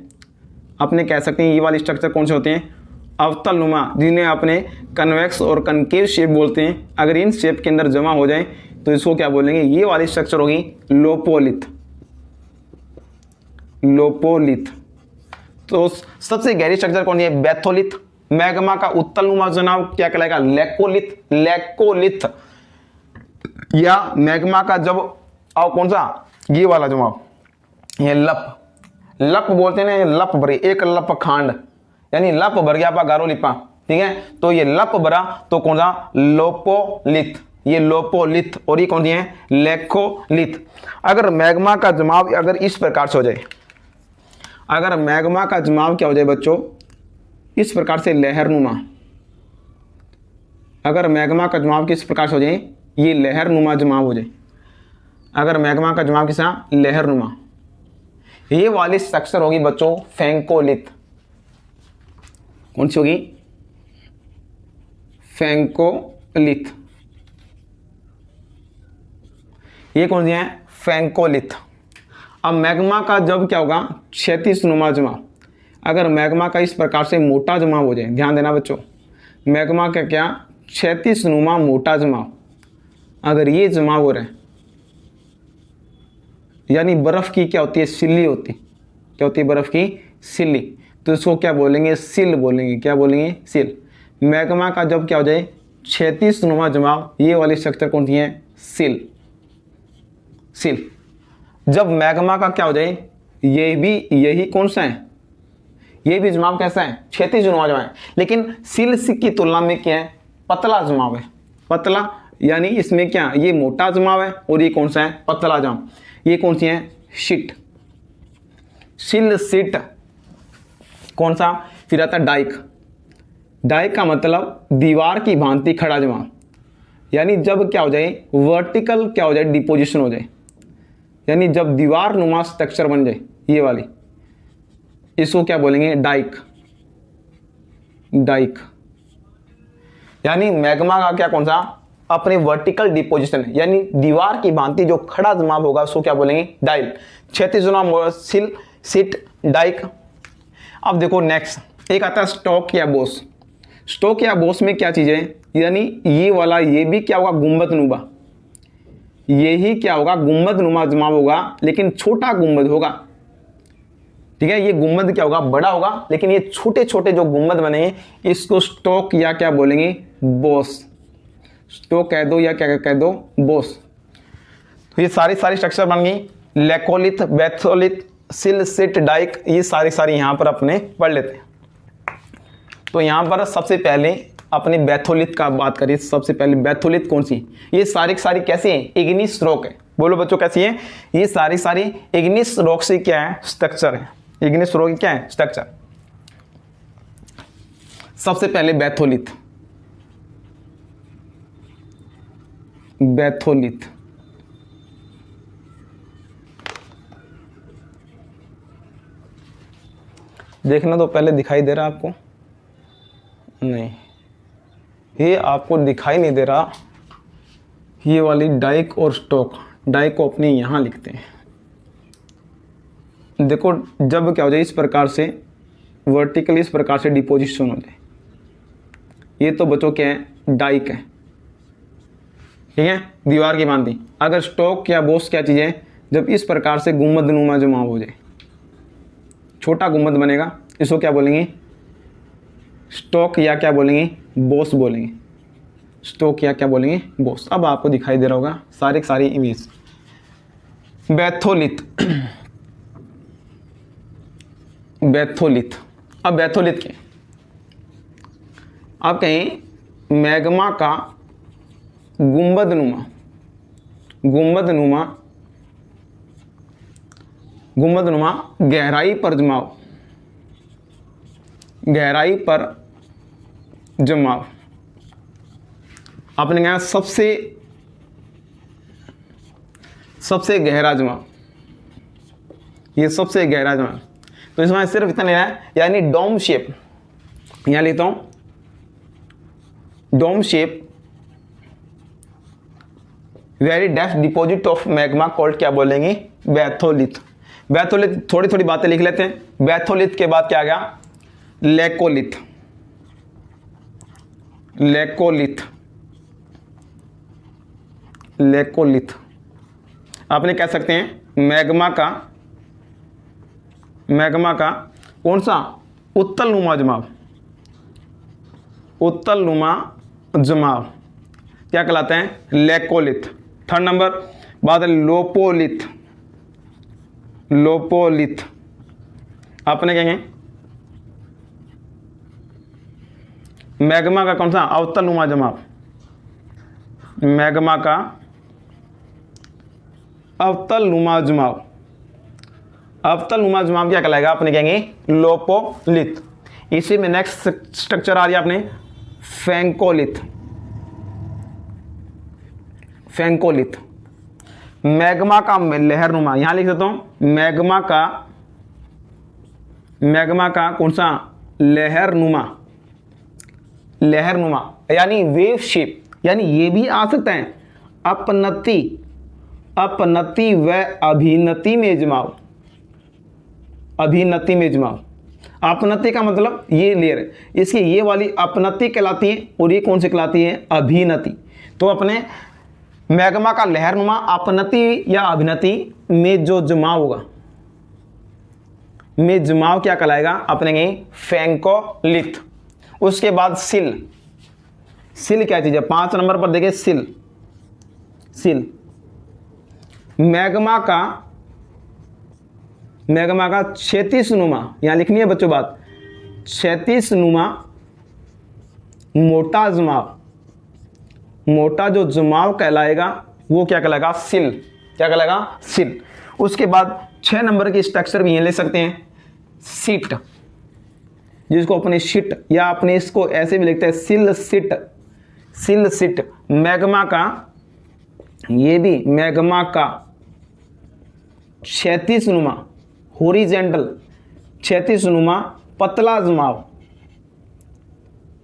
अपने कह सकते हैं ये वाले स्ट्रक्चर कौन से होते हैं, अवतल नुमा, जिन्हें अपने कन्वेक्स और कनकेव शेप बोलते हैं। अगर इन शेप के अंदर जमा हो जाए तो इसको क्या बोलेंगे, ये वाली स्ट्रक्चर होगी लोपोलिथ, लोपोलिथ। तो सबसे गहरी स्ट्रक्चर कौन है, बैथोलिथ। मैग्मा का उत्तल नुमा जमाव क्या कहलाएगा, लेकोलिथ, लेकोलिथ। या मैग्मा का जब कौन सा, ये वाला जमाव, ये लप, लप बोलते हैं ना, लप भरी, एक लप खांड, यानी लप भर गया पा गारो लिपा। ठीक है, तो ये लप भरा तो कौन सा, लोपोलिथ, ये लोपोलिथ। और ये कौन सी है, लेकोलिथ। अगर मैग्मा का जमाव अगर इस प्रकार से हो जाए, अगर मैग्मा का जमाव क्या हो जाए बच्चों, इस प्रकार से लहरनुमा, अगर मैग्मा का जमाव किस प्रकार से हो जाए, ये लहरनुमा जमाव हो जाए। अगर मैग्मा का जमाव किसा, लहरनुमा, ये वाली स्ट्रक्चर होगी बच्चों फेंकोलिथ। कौन सी होगी, फेंकोलिथ। ये कौन सी है, फेंकोलिथ। अब मैग्मा का जब क्या होगा, क्षैतिज नुमा जमाव, अगर मैग्मा का इस प्रकार से मोटा जमाव हो जाए, ध्यान देना बच्चों, मैग्मा का क्या, क्षैतिज नुमा मोटा जमाव, अगर ये जमाव हो रहा है, यानी बर्फ की क्या होती है, सिल्ली होती, क्या होती है, बर्फ की सिल्ली, तो इसको क्या बोलेंगे, सिल बोलेंगे। क्या बोलेंगे, सिल। मैग्मा का जब क्या हो जाए, क्षैतिज नुमा जमाव, ये वाली स्ट्रक्चर कौन सी है, सिल, सिल। जब मैग्मा का क्या हो जाए, ये भी यही कौन सा है, ये भी जमाव कैसा है, क्षैतिज नुमा जमाव है, लेकिन सिल की तुलना में क्या है, पतला जमाव है, पतला, यानी इसमें क्या, ये मोटा जमाव है और ये कौन सा है, पतला जमाव। ये कौन सी है, शीट, सिल सीट। कौन सा, फिर आता डाइक, डाइक का मतलब दीवार की भांति खड़ा जमाव, यानी जब क्या हो जाए वर्टिकल क्या हो जाए डिपोजिशन हो जाए, यानी जब दीवार नुमा स्ट्रक्चर बन जाए ये वाली, इसको क्या बोलेंगे डाइक। डाइक यानी मैग्मा का क्या कौन सा अपने वर्टिकल डिपोजिशन यानी दीवार की भांति जो खड़ा जमाव होगा उसको क्या बोलेंगे डाइल। क्षैतिज जमाव सिल सिट डाइक। अब देखो नेक्स्ट एक आता है स्टॉक या बोस। स्टॉक या बोस में क्या चीज़ है, यानी ये वाला ये भी क्या होगा गुंबद नुमा, यही क्या होगा गुंबद नुमा जमाव होगा लेकिन छोटा गुंबद होगा। ठीक है, ये गुंबद क्या होगा बड़ा होगा लेकिन ये छोटे छोटे जो गुंबद बनेंगे इसको स्टॉक या क्या बोलेंगे बोस। स्टॉक कह दो या क्या कह दो बोस। तो ये सारी स्ट्रक्चर बन गई, लेकोलिथ बैथोलिथ सिल सिट डाइक, ये सारी यहाँ पर अपने पढ़ लेते हैं। तो यहाँ पर सबसे पहले अपने बैथोलिथ का बात करिए। सबसे पहले बैथोलिथ कौन सी, ये सारी कैसे हैं इग्निस रॉक है। बोलो बच्चों कैसी है, ये सारी इग्निस रॉक से क्या है स्ट्रक्चर है। इग्निस रॉक क्या है स्ट्रक्चर। सबसे पहले बैथोलिथ। बैथोलिथ देखना तो पहले दिखाई दे रहा आपको, नहीं ये आपको दिखाई नहीं दे रहा। ये वाली डाइक और स्टॉक, डाइक को अपने यहाँ लिखते हैं। देखो जब क्या हो जाए इस प्रकार से वर्टिकल इस प्रकार से डिपोजिशन हो जाए, ये तो बच्चों क्या है डाइक है। ठीक है, दीवार की भांति। अगर स्टॉक या बोस क्या चीज़ है, जब इस प्रकार से गुंबद नुमा जमाव हो जाए, छोटा गुंबद बनेगा, इसको क्या बोलेंगे स्टॉक या क्या बोलेंगे बोस बोलेंगे। स्टॉक या क्या बोलेंगे बोस। अब आपको दिखाई दे रहा होगा सारी इमेज। बैथोलिथ। बैथोलिथ, अब बैथोलिथ क्या, आप कहें मैग्मा का गुंबद नुमा गहराई पर जमाव, गहराई पर जमाव। आपने कहा सबसे गहरा जमाव, ये सबसे गहरा जमाव। तो इसमें सिर्फ इतना लेना है, यानी डोम शेप, यहां लेता हूं dome shape very depth deposit of magma called क्या बोलेंगे बैथोलिथ। बैथोलिथ थोड़ी बातें लिख लेते हैं। बैथोलिथ के बाद क्या आ गया लेकोलिथ। लेकोलिथ आपने कह सकते हैं मैग्मा का कौन सा उत्तल नुमा जमाव क्या कहलाते हैं लेकोलिथ। थर्ड नंबर बात है लोपोलिथ आपने कहेंगे मैग्मा का कौन सा अवतल नुमा जमाव। मैग्मा का अवतल नुमा जमाव क्या कहलाएगा, अपने कहेंगे लोपोलिथ। इसी में नेक्स्ट स्ट्रक्चर आ रही है अपने फैंकोलिथ। मैग्मा का लहरनुमा, यहां लिख देता हूं मैग्मा का कौन सा लहरनुमा यानी वेव शेप, यानी ये भी आ सकता है अपनति व अभिनति में जमाव। अपनति का मतलब ये लेयर है, इसकी ये वाली अपनति कहलाती है और ये कौन सी कहलाती है अभिनति। तो अपने मैग्मा का लहरनुमा अपनति या अभिनति में जो जमाव होगा, में जमाव क्या कहलाएगा अपने कहीं फैंकोलिथ। उसके बाद सिल क्या चीज है, 5 नंबर पर देखिए सिल मैग्मा का क्षैतिज नुमा, यहां लिखनी है बच्चों बात, क्षैतिज नुमा मोटा जो जमाव कहलाएगा वो क्या कहलाएगा सिल। उसके बाद 6 नंबर की स्ट्रक्चर भी ये ले सकते हैं जिसको अपने शिट या अपने इसको ऐसे भी लिखते हैं सिलसिट, सिलसिट मैग्मा का, ये भी मैग्मा का क्षैतिज नुमा, हॉरिजेंटल क्षैतिज नुमा पतला जमाव।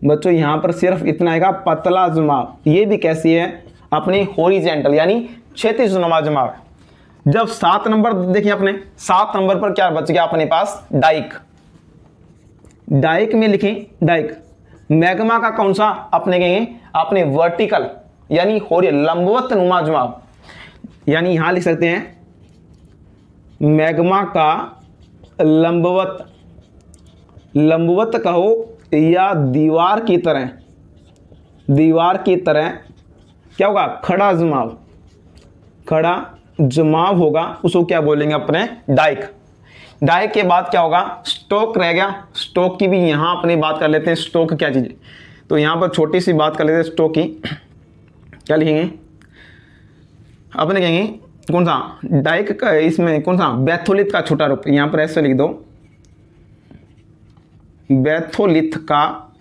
बच्चों यहां पर सिर्फ इतना आएगा पतला जमाव, ये भी कैसी है अपनी हॉरिजेंटल यानी क्षैतिज नुमा जमाव। जब 7 नंबर देखिए अपने 7 नंबर पर क्या बच गया अपने पास डाइक, डाइक में लिखें डाइक मैग्मा का कौन सा अपने कहेंगे अपने वर्टिकल यानी लंबवत नुमा जमाव, यानी यहां लिख सकते हैं मैग्मा का लंबवत, लंबवत कहो या दीवार की तरह, दीवार की तरह क्या होगा खड़ा जमाव, खड़ा जमाव होगा, उसको क्या बोलेंगे अपने डाइक। डाइक के बाद क्या होगा स्टोक रह गया, स्टोक की भी यहां अपने बात कर लेते हैं, स्टोक क्या चीज है। तो यहां पर छोटी सी बात कर लेते हैं स्टोक की, क्या लिखेंगे अपने कहेंगे कौन सा डाइक का, इसमें कौन सा बैथोलिथ का छोटा रूप, यहां पर ऐसे लिख दो बैथोलिथ का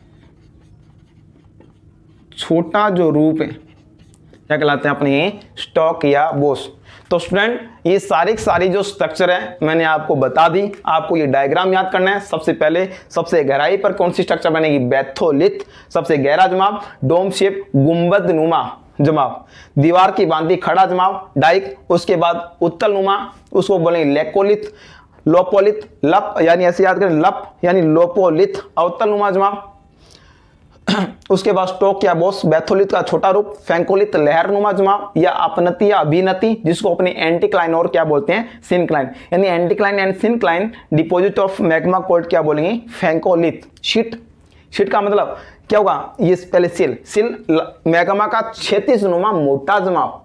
छोटा जो रूप है क्या कहलाते हैं अपने स्टॉक या बोस। तो स्टूडेंट ये सारी जो स्ट्रक्चर है मैंने आपको बता दी, आपको ये डायग्राम याद करना है। सबसे पहले सबसे गहराई पर कौन सी स्ट्रक्चर बनेगी बैथोलिथ, सबसे गहरा जमाव डोम शेप गुंबद नुमा जमाव, दीवार की बांधी खड़ा जमाव डाइक, उसके बाद उत्तल नुमा उसको बोलेंगे लेकोलिथ, लोपोलिथ लप यानी ऐसे याद करें लप यानी लोपोलिथ अवतल नुमा जमाव, उसके बाद स्टोक या बोस बैथोलिथ का छोटा रूप, फैंकोलिथ लहर नुमा जमाव या अपनति या अभिनति जिसको अपने एंटीक्लाइन और क्या बोलते हैं सिनक्लाइन, यानी anticline and syncline deposit of magma cold क्या बोलेंगे फैंकोलिथ। शिट, शिट का मतलब क्या होगा ये पहले सिल, सिल मैग्मा का क्षैतिज नुमा मोटा जमाव।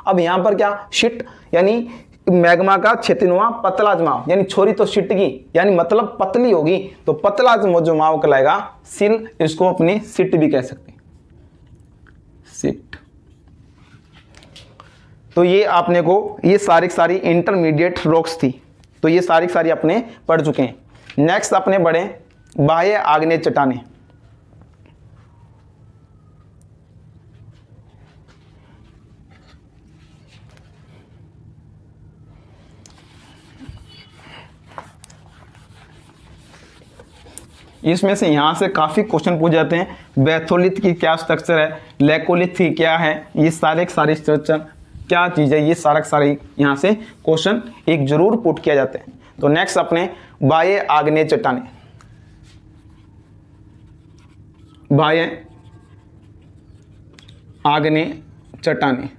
अब यहां पर क्या शिट यानी मैग्मा का क्षैतिनुमा पतला जमाव, यानी छोरी तो शिट की यानी मतलब पतली होगी तो पतला जमाव कहलाएगा सिल, इसको अपने सिट भी कह सकते हैं सिट। तो ये आपने को ये सारी इंटरमीडिएट रॉक्स थी, तो ये सारी अपने पढ़ चुके हैं। नेक्स्ट अपने बढ़े बाह्य आग्नेय चट्टानें। इसमें से यहाँ से काफ़ी क्वेश्चन पूछ जाते हैं। बैथोलिथ की क्या स्ट्रक्चर है, लेकोलिथ की क्या है, ये सारे स्ट्रक्चर क्या चीज़ है, ये सारे यहाँ से क्वेश्चन एक जरूर पुट किया जाते हैं। तो नेक्स्ट अपने बाह्य आग्नेय चट्टानें, बाह्य आग्नेय चट्टानें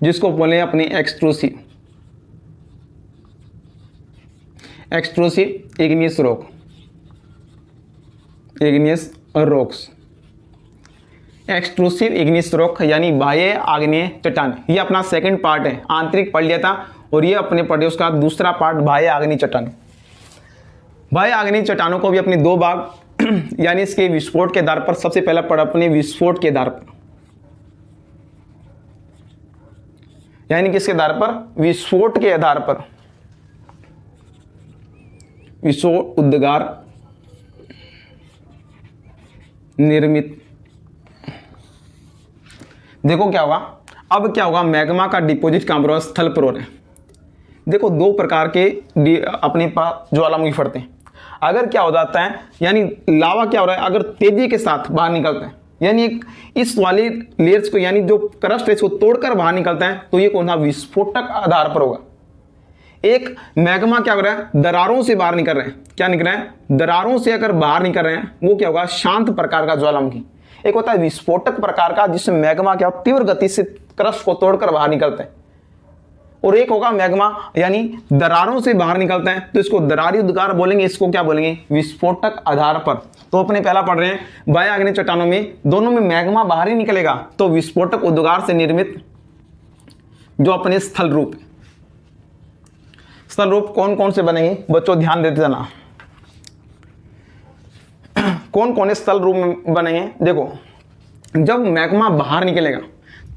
जिसको बोले अपने extrusive, extrusive igneous rock, igneous rocks, extrusive igneous rock यानी बाह्य आग्नेय चट्टान, ये अपना सेकंड पार्ट है, आंतरिक पढ़ लिया था और ये अपने पढ़े उसका दूसरा पार्ट बाह्य आग्नेय चट्टान। बाह्य आग्नेय चट्टानों को भी अपने दो भाग यानी इसके विस्फोट के आधार पर, सबसे पहला पढ़ अपने विस्फोट के आधार पर, यानी किसके आधार पर विस्फोट के आधार पर, विस्फोट उद्गार निर्मित। देखो क्या होगा, अब क्या होगा मैग्मा का डिपॉजिट कहां पर होगा स्थल पर हो रहे हैं। देखो दो प्रकार के अपने पास ज्वालामुखी फटते हैं। अगर क्या हो जाता है यानी लावा क्या हो रहा है अगर तेजी के साथ बाहर निकलता है, यानी एक इस वाली लेयर्स को यानी जो क्रस्ट है इसको तोड़कर बाहर निकलता है, तो ये कौन सा विस्फोटक आधार पर होगा। एक मैग्मा क्या कर रहा है दरारों से बाहर निकल रहे हैं, क्या निकल रहे हैं दरारों से अगर बाहर निकल रहे हैं वो क्या होगा शांत प्रकार का ज्वालामुखी। एक होता है विस्फोटक प्रकार का जिसमें मैग्मा क्या तीव्र गति से क्रस्ट को तोड़कर बाहर निकलता है, और एक होगा मैग्मा यानी दरारों से बाहर निकलता है, तो इसको दरारी उद्गार बोलेंगे, इसको क्या बोलेंगे विस्फोटक आधार पर। तो अपने पहला पढ़ रहे हैं बाह्य आग्नेय चट्टानों में दोनों में मैग्मा बाहर ही निकलेगा, तो विस्फोटक उद्गार से निर्मित जो अपने स्थल रूप, स्थल रूप कौन कौन से बनेंगे बच्चों ध्यान देते जाना। कौन कौन स्थल रूप बनेंगे, देखो जब मैग्मा बाहर निकलेगा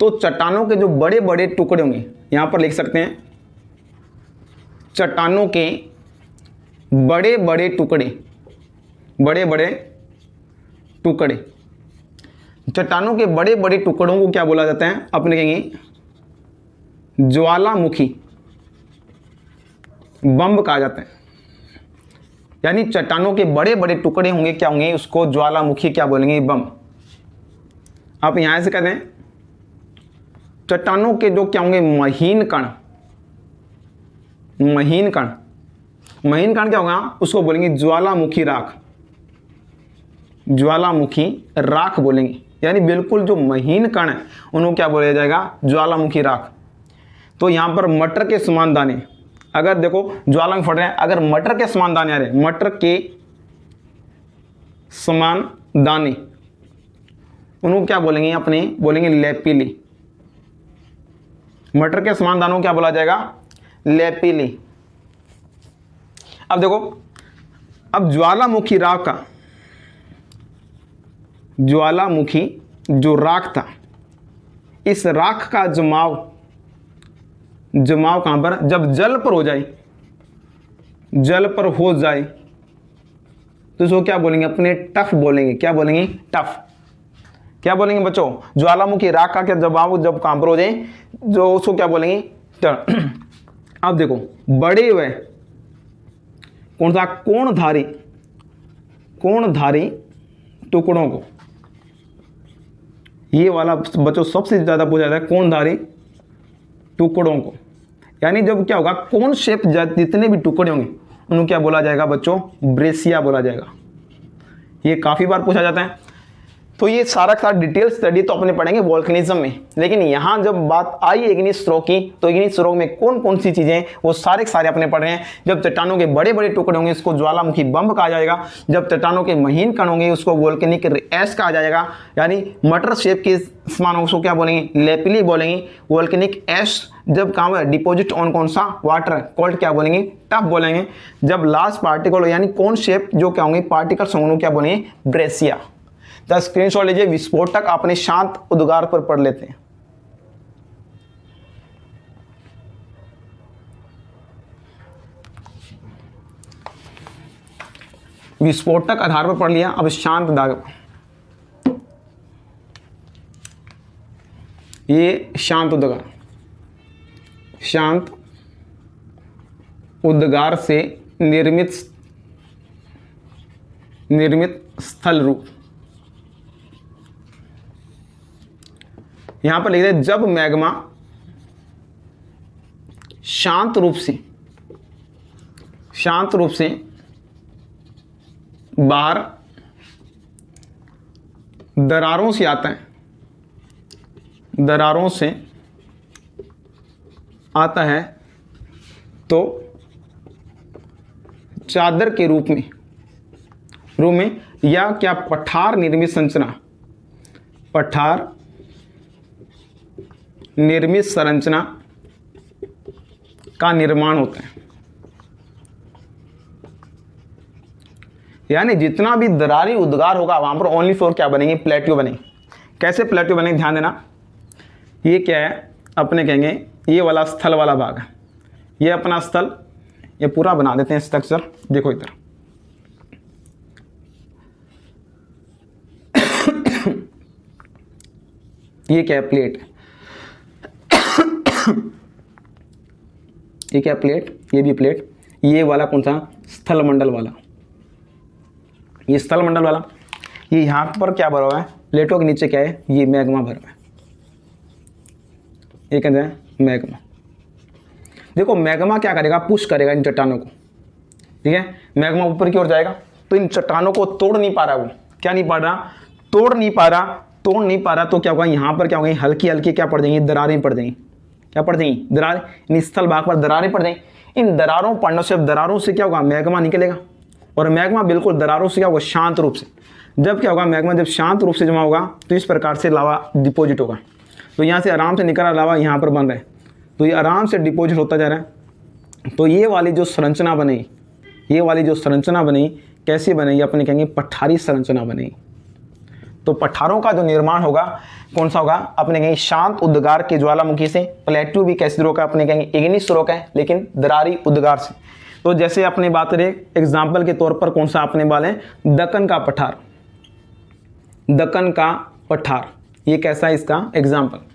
तो चट्टानों के जो बड़े बड़े टुकड़े होंगे, यहां पर लिख सकते हैं चट्टानों के बड़े बड़े टुकड़े, बड़े बड़े टुकड़े, चट्टानों के बड़े बड़े टुकड़ों को क्या बोला जाता है, अपने कहेंगे ज्वालामुखी बम कहा जाता है। यानी चट्टानों के बड़े बड़े टुकड़े होंगे, क्या होंगे, उसको ज्वालामुखी क्या बोलेंगे, बम। आप यहां से कहते हैं चट्टानों के जो क्या होंगे, महीन कण, महीन कण, महीन कण क्या होगा, उसको बोलेंगे ज्वालामुखी राख, ज्वालामुखी राख बोलेंगे। यानी बिल्कुल जो महीन कण है उनको क्या बोला जाएगा, ज्वालामुखी राख। तो यहां पर मटर के समान दाने, अगर देखो ज्वालामुखी फट रहे हैं, अगर मटर के समान दाने आ रहे हैं, मटर के समान दाने, उनको क्या बोलेंगे, अपने बोलेंगे लेपिली। मटर के समान दानों को क्या बोला जाएगा, लेपिली। अब देखो, अब ज्वालामुखी राख का, ज्वालामुखी जो राख था, इस राख का जमाव, जमाव कहां पर, जब जल पर हो जाए, जल पर हो जाए तो इसको क्या बोलेंगे, अपने टफ बोलेंगे। क्या बोलेंगे, टफ। क्या बोलेंगे बच्चों, ज्वालामुखी राख का क्या जमाव जब कहां पर हो जाए, जो उसको क्या बोलेंगे, टफ। अब देखो, बड़े व कौन सा, कोणधारी, कोणधारी टुकड़ों को, ये वाला बच्चों सबसे ज्यादा पूछा जाता है, कोणधारी टुकड़ों को। यानी जब क्या होगा, कोन शेप जितने भी टुकड़े होंगे उनको क्या बोला जाएगा बच्चों, ब्रेसिया बोला जाएगा। ये काफी बार पूछा जाता है। तो ये सारा का डिटेल स्टडी तो अपने पढ़ेंगे वोल्केनिज्म में, लेकिन यहाँ जब बात आई इग्निस स्ट्रोक की, तो इग्निस स्ट्रोक में कौन कौन सी चीजें वो सारे अपने पढ़ रहे हैं। जब चट्टानों के बड़े बड़े टुकड़े होंगे उसको ज्वालामुखी बम कहा जाएगा। जब चट्टानों के महीन कण होंगे उसको वोल्केनिक ऐश कहा जाएगा। यानी मटर शेप के समान उसको क्या बोलेंगे, लेपिली बोलेंगे। वोल्केनिक ऐश जब काम है डिपोजिट ऑन कौन सा, वाटर, कोल्ड क्या बोलेंगे, टफ बोलेंगे। जब लास्ट पार्टिकल यानी कौन शेप जो क्या होंगे पार्टिकल्स होंगे क्या बोलेंगे, ब्रेसिया। तो स्क्रीनशॉट लीजिए, विस्फोटक अपने शांत उद्गार पर पढ़ लेते हैं। विस्फोटक आधार पर पढ़ लिया, अब शांत दाग, ये शांत उद्गार, शांत उद्गार से निर्मित स्थल रूप। यहां पर लिख रहे जब मैग्मा शांत रूप से बाहर दरारों से आता है, दरारों से आता है तो चादर के रूप में या क्या पठार निर्मित संरचना, पठार निर्मित संरचना का निर्माण होता है। यानी जितना भी दरारी उद्गार होगा वहां पर ओनली फ्लोर क्या बनेंगे, प्लेट्यू बनेंगे। कैसे प्लेट्यू बनेंगे, ध्यान देना। ये क्या है, अपने कहेंगे ये वाला स्थल वाला भाग है, ये अपना स्थल, ये पूरा बना देते हैं स्ट्रक्चर। देखो इधर ये क्या है, प्लेट। ये क्या प्लेट, ये भी प्लेट। ये वाला कौन सा, स्थल मंडल वाला, ये स्थल मंडल वाला। ये यहां पर क्या भरा हुआ है, प्लेटों के नीचे क्या है, ये मैग्मा भरा हुआ है। ये कहते हैं मैग्मा। देखो मैग्मा क्या करेगा, पुश करेगा इन चट्टानों को, ठीक है। मैग्मा ऊपर की ओर जाएगा तो इन चट्टानों को तोड़ नहीं पा रहा, वो क्या नहीं पा रहा, तोड़ नहीं पा रहा। तो क्या होगा, यहाँ पर क्या होगा, हल्की हल्की क्या पड़ जाएंगी, दरारें पड़ जाएंगी। क्या पड़ जाएंगी, दरार। इन स्थल भाग पर दरारें पड़ जाएंगी। इन दरारों पड़ने से, दरारों से क्या होगा, मैग्मा निकलेगा। और मैग्मा बिल्कुल दरारों से क्या होगा, शांत रूप से। जब क्या होगा, मैग्मा जब शांत रूप से जमा होगा तो इस प्रकार से लावा डिपोजिट होगा। तो यहाँ से आराम से निकल रहा लावा यहाँ पर बन रहा है, तो ये आराम से डिपोजिट होता जा रहा है। तो ये वाली जो संरचना बनेगी, ये वाली जो संरचना बनेगी कैसे बनेगी, अपने कहेंगे पठारी संरचना बनेगी। तो पठारों का जो निर्माण होगा कौन सा होगा, अपने कहेंगे शांत उद्गार के ज्वालामुखी से। प्लेट्यू भी कैसे रोका, अपने कहेंगे इग्निस रोका है, लेकिन दरारी उद्गार से। तो जैसे अपने बात करें एग्जाम्पल के तौर पर कौन सा अपने वाले हैं, दक्कन का पठार, दक्कन का पठार, ये कैसा है इसका एग्जाम्पल।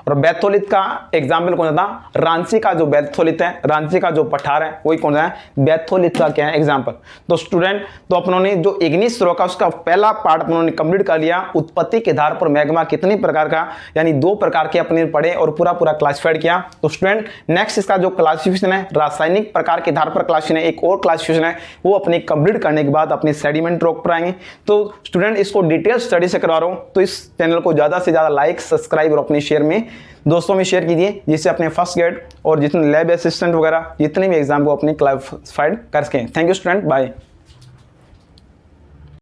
और बैथोलित का एग्जाम्पल कौन सा था, रांची का जो बैथोलित है, रांची का जो पठार है वही कौन सा है, बैथोलित का क्या है एग्जाम्पल। तो स्टूडेंट तो अपनों ने जो इग्निस रोका उसका पहला पार्ट अपनों ने कंप्लीट कर लिया। उत्पत्ति के आधार पर मैग्मा कितने प्रकार का, यानी 2 प्रकार के अपने पढ़े और पूरा क्लासिफाइड किया। तो स्टूडेंट नेक्स्ट इसका जो क्लासिफिकेशन है रासायनिक प्रकार के आधार पर क्लासिफिकेशन है, एक और क्लासिफिकेशन है वो अपने कंप्लीट करने के बाद अपने सेडिमेंट रॉक पर आएंगे। तो स्टूडेंट इसको डिटेल स्टडी से करवा रहा हूँ, तो इस चैनल को ज़्यादा से ज़्यादा लाइक सब्सक्राइब और अपने शेयर में दोस्तों में शेयर कीजिए, जिससे अपने फर्स्ट ग्रेड और जितने लैब असिस्टेंट वगैरह जितने भी एग्जाम को अपने क्लासिफाइड कर सकें। Thank you student, bye.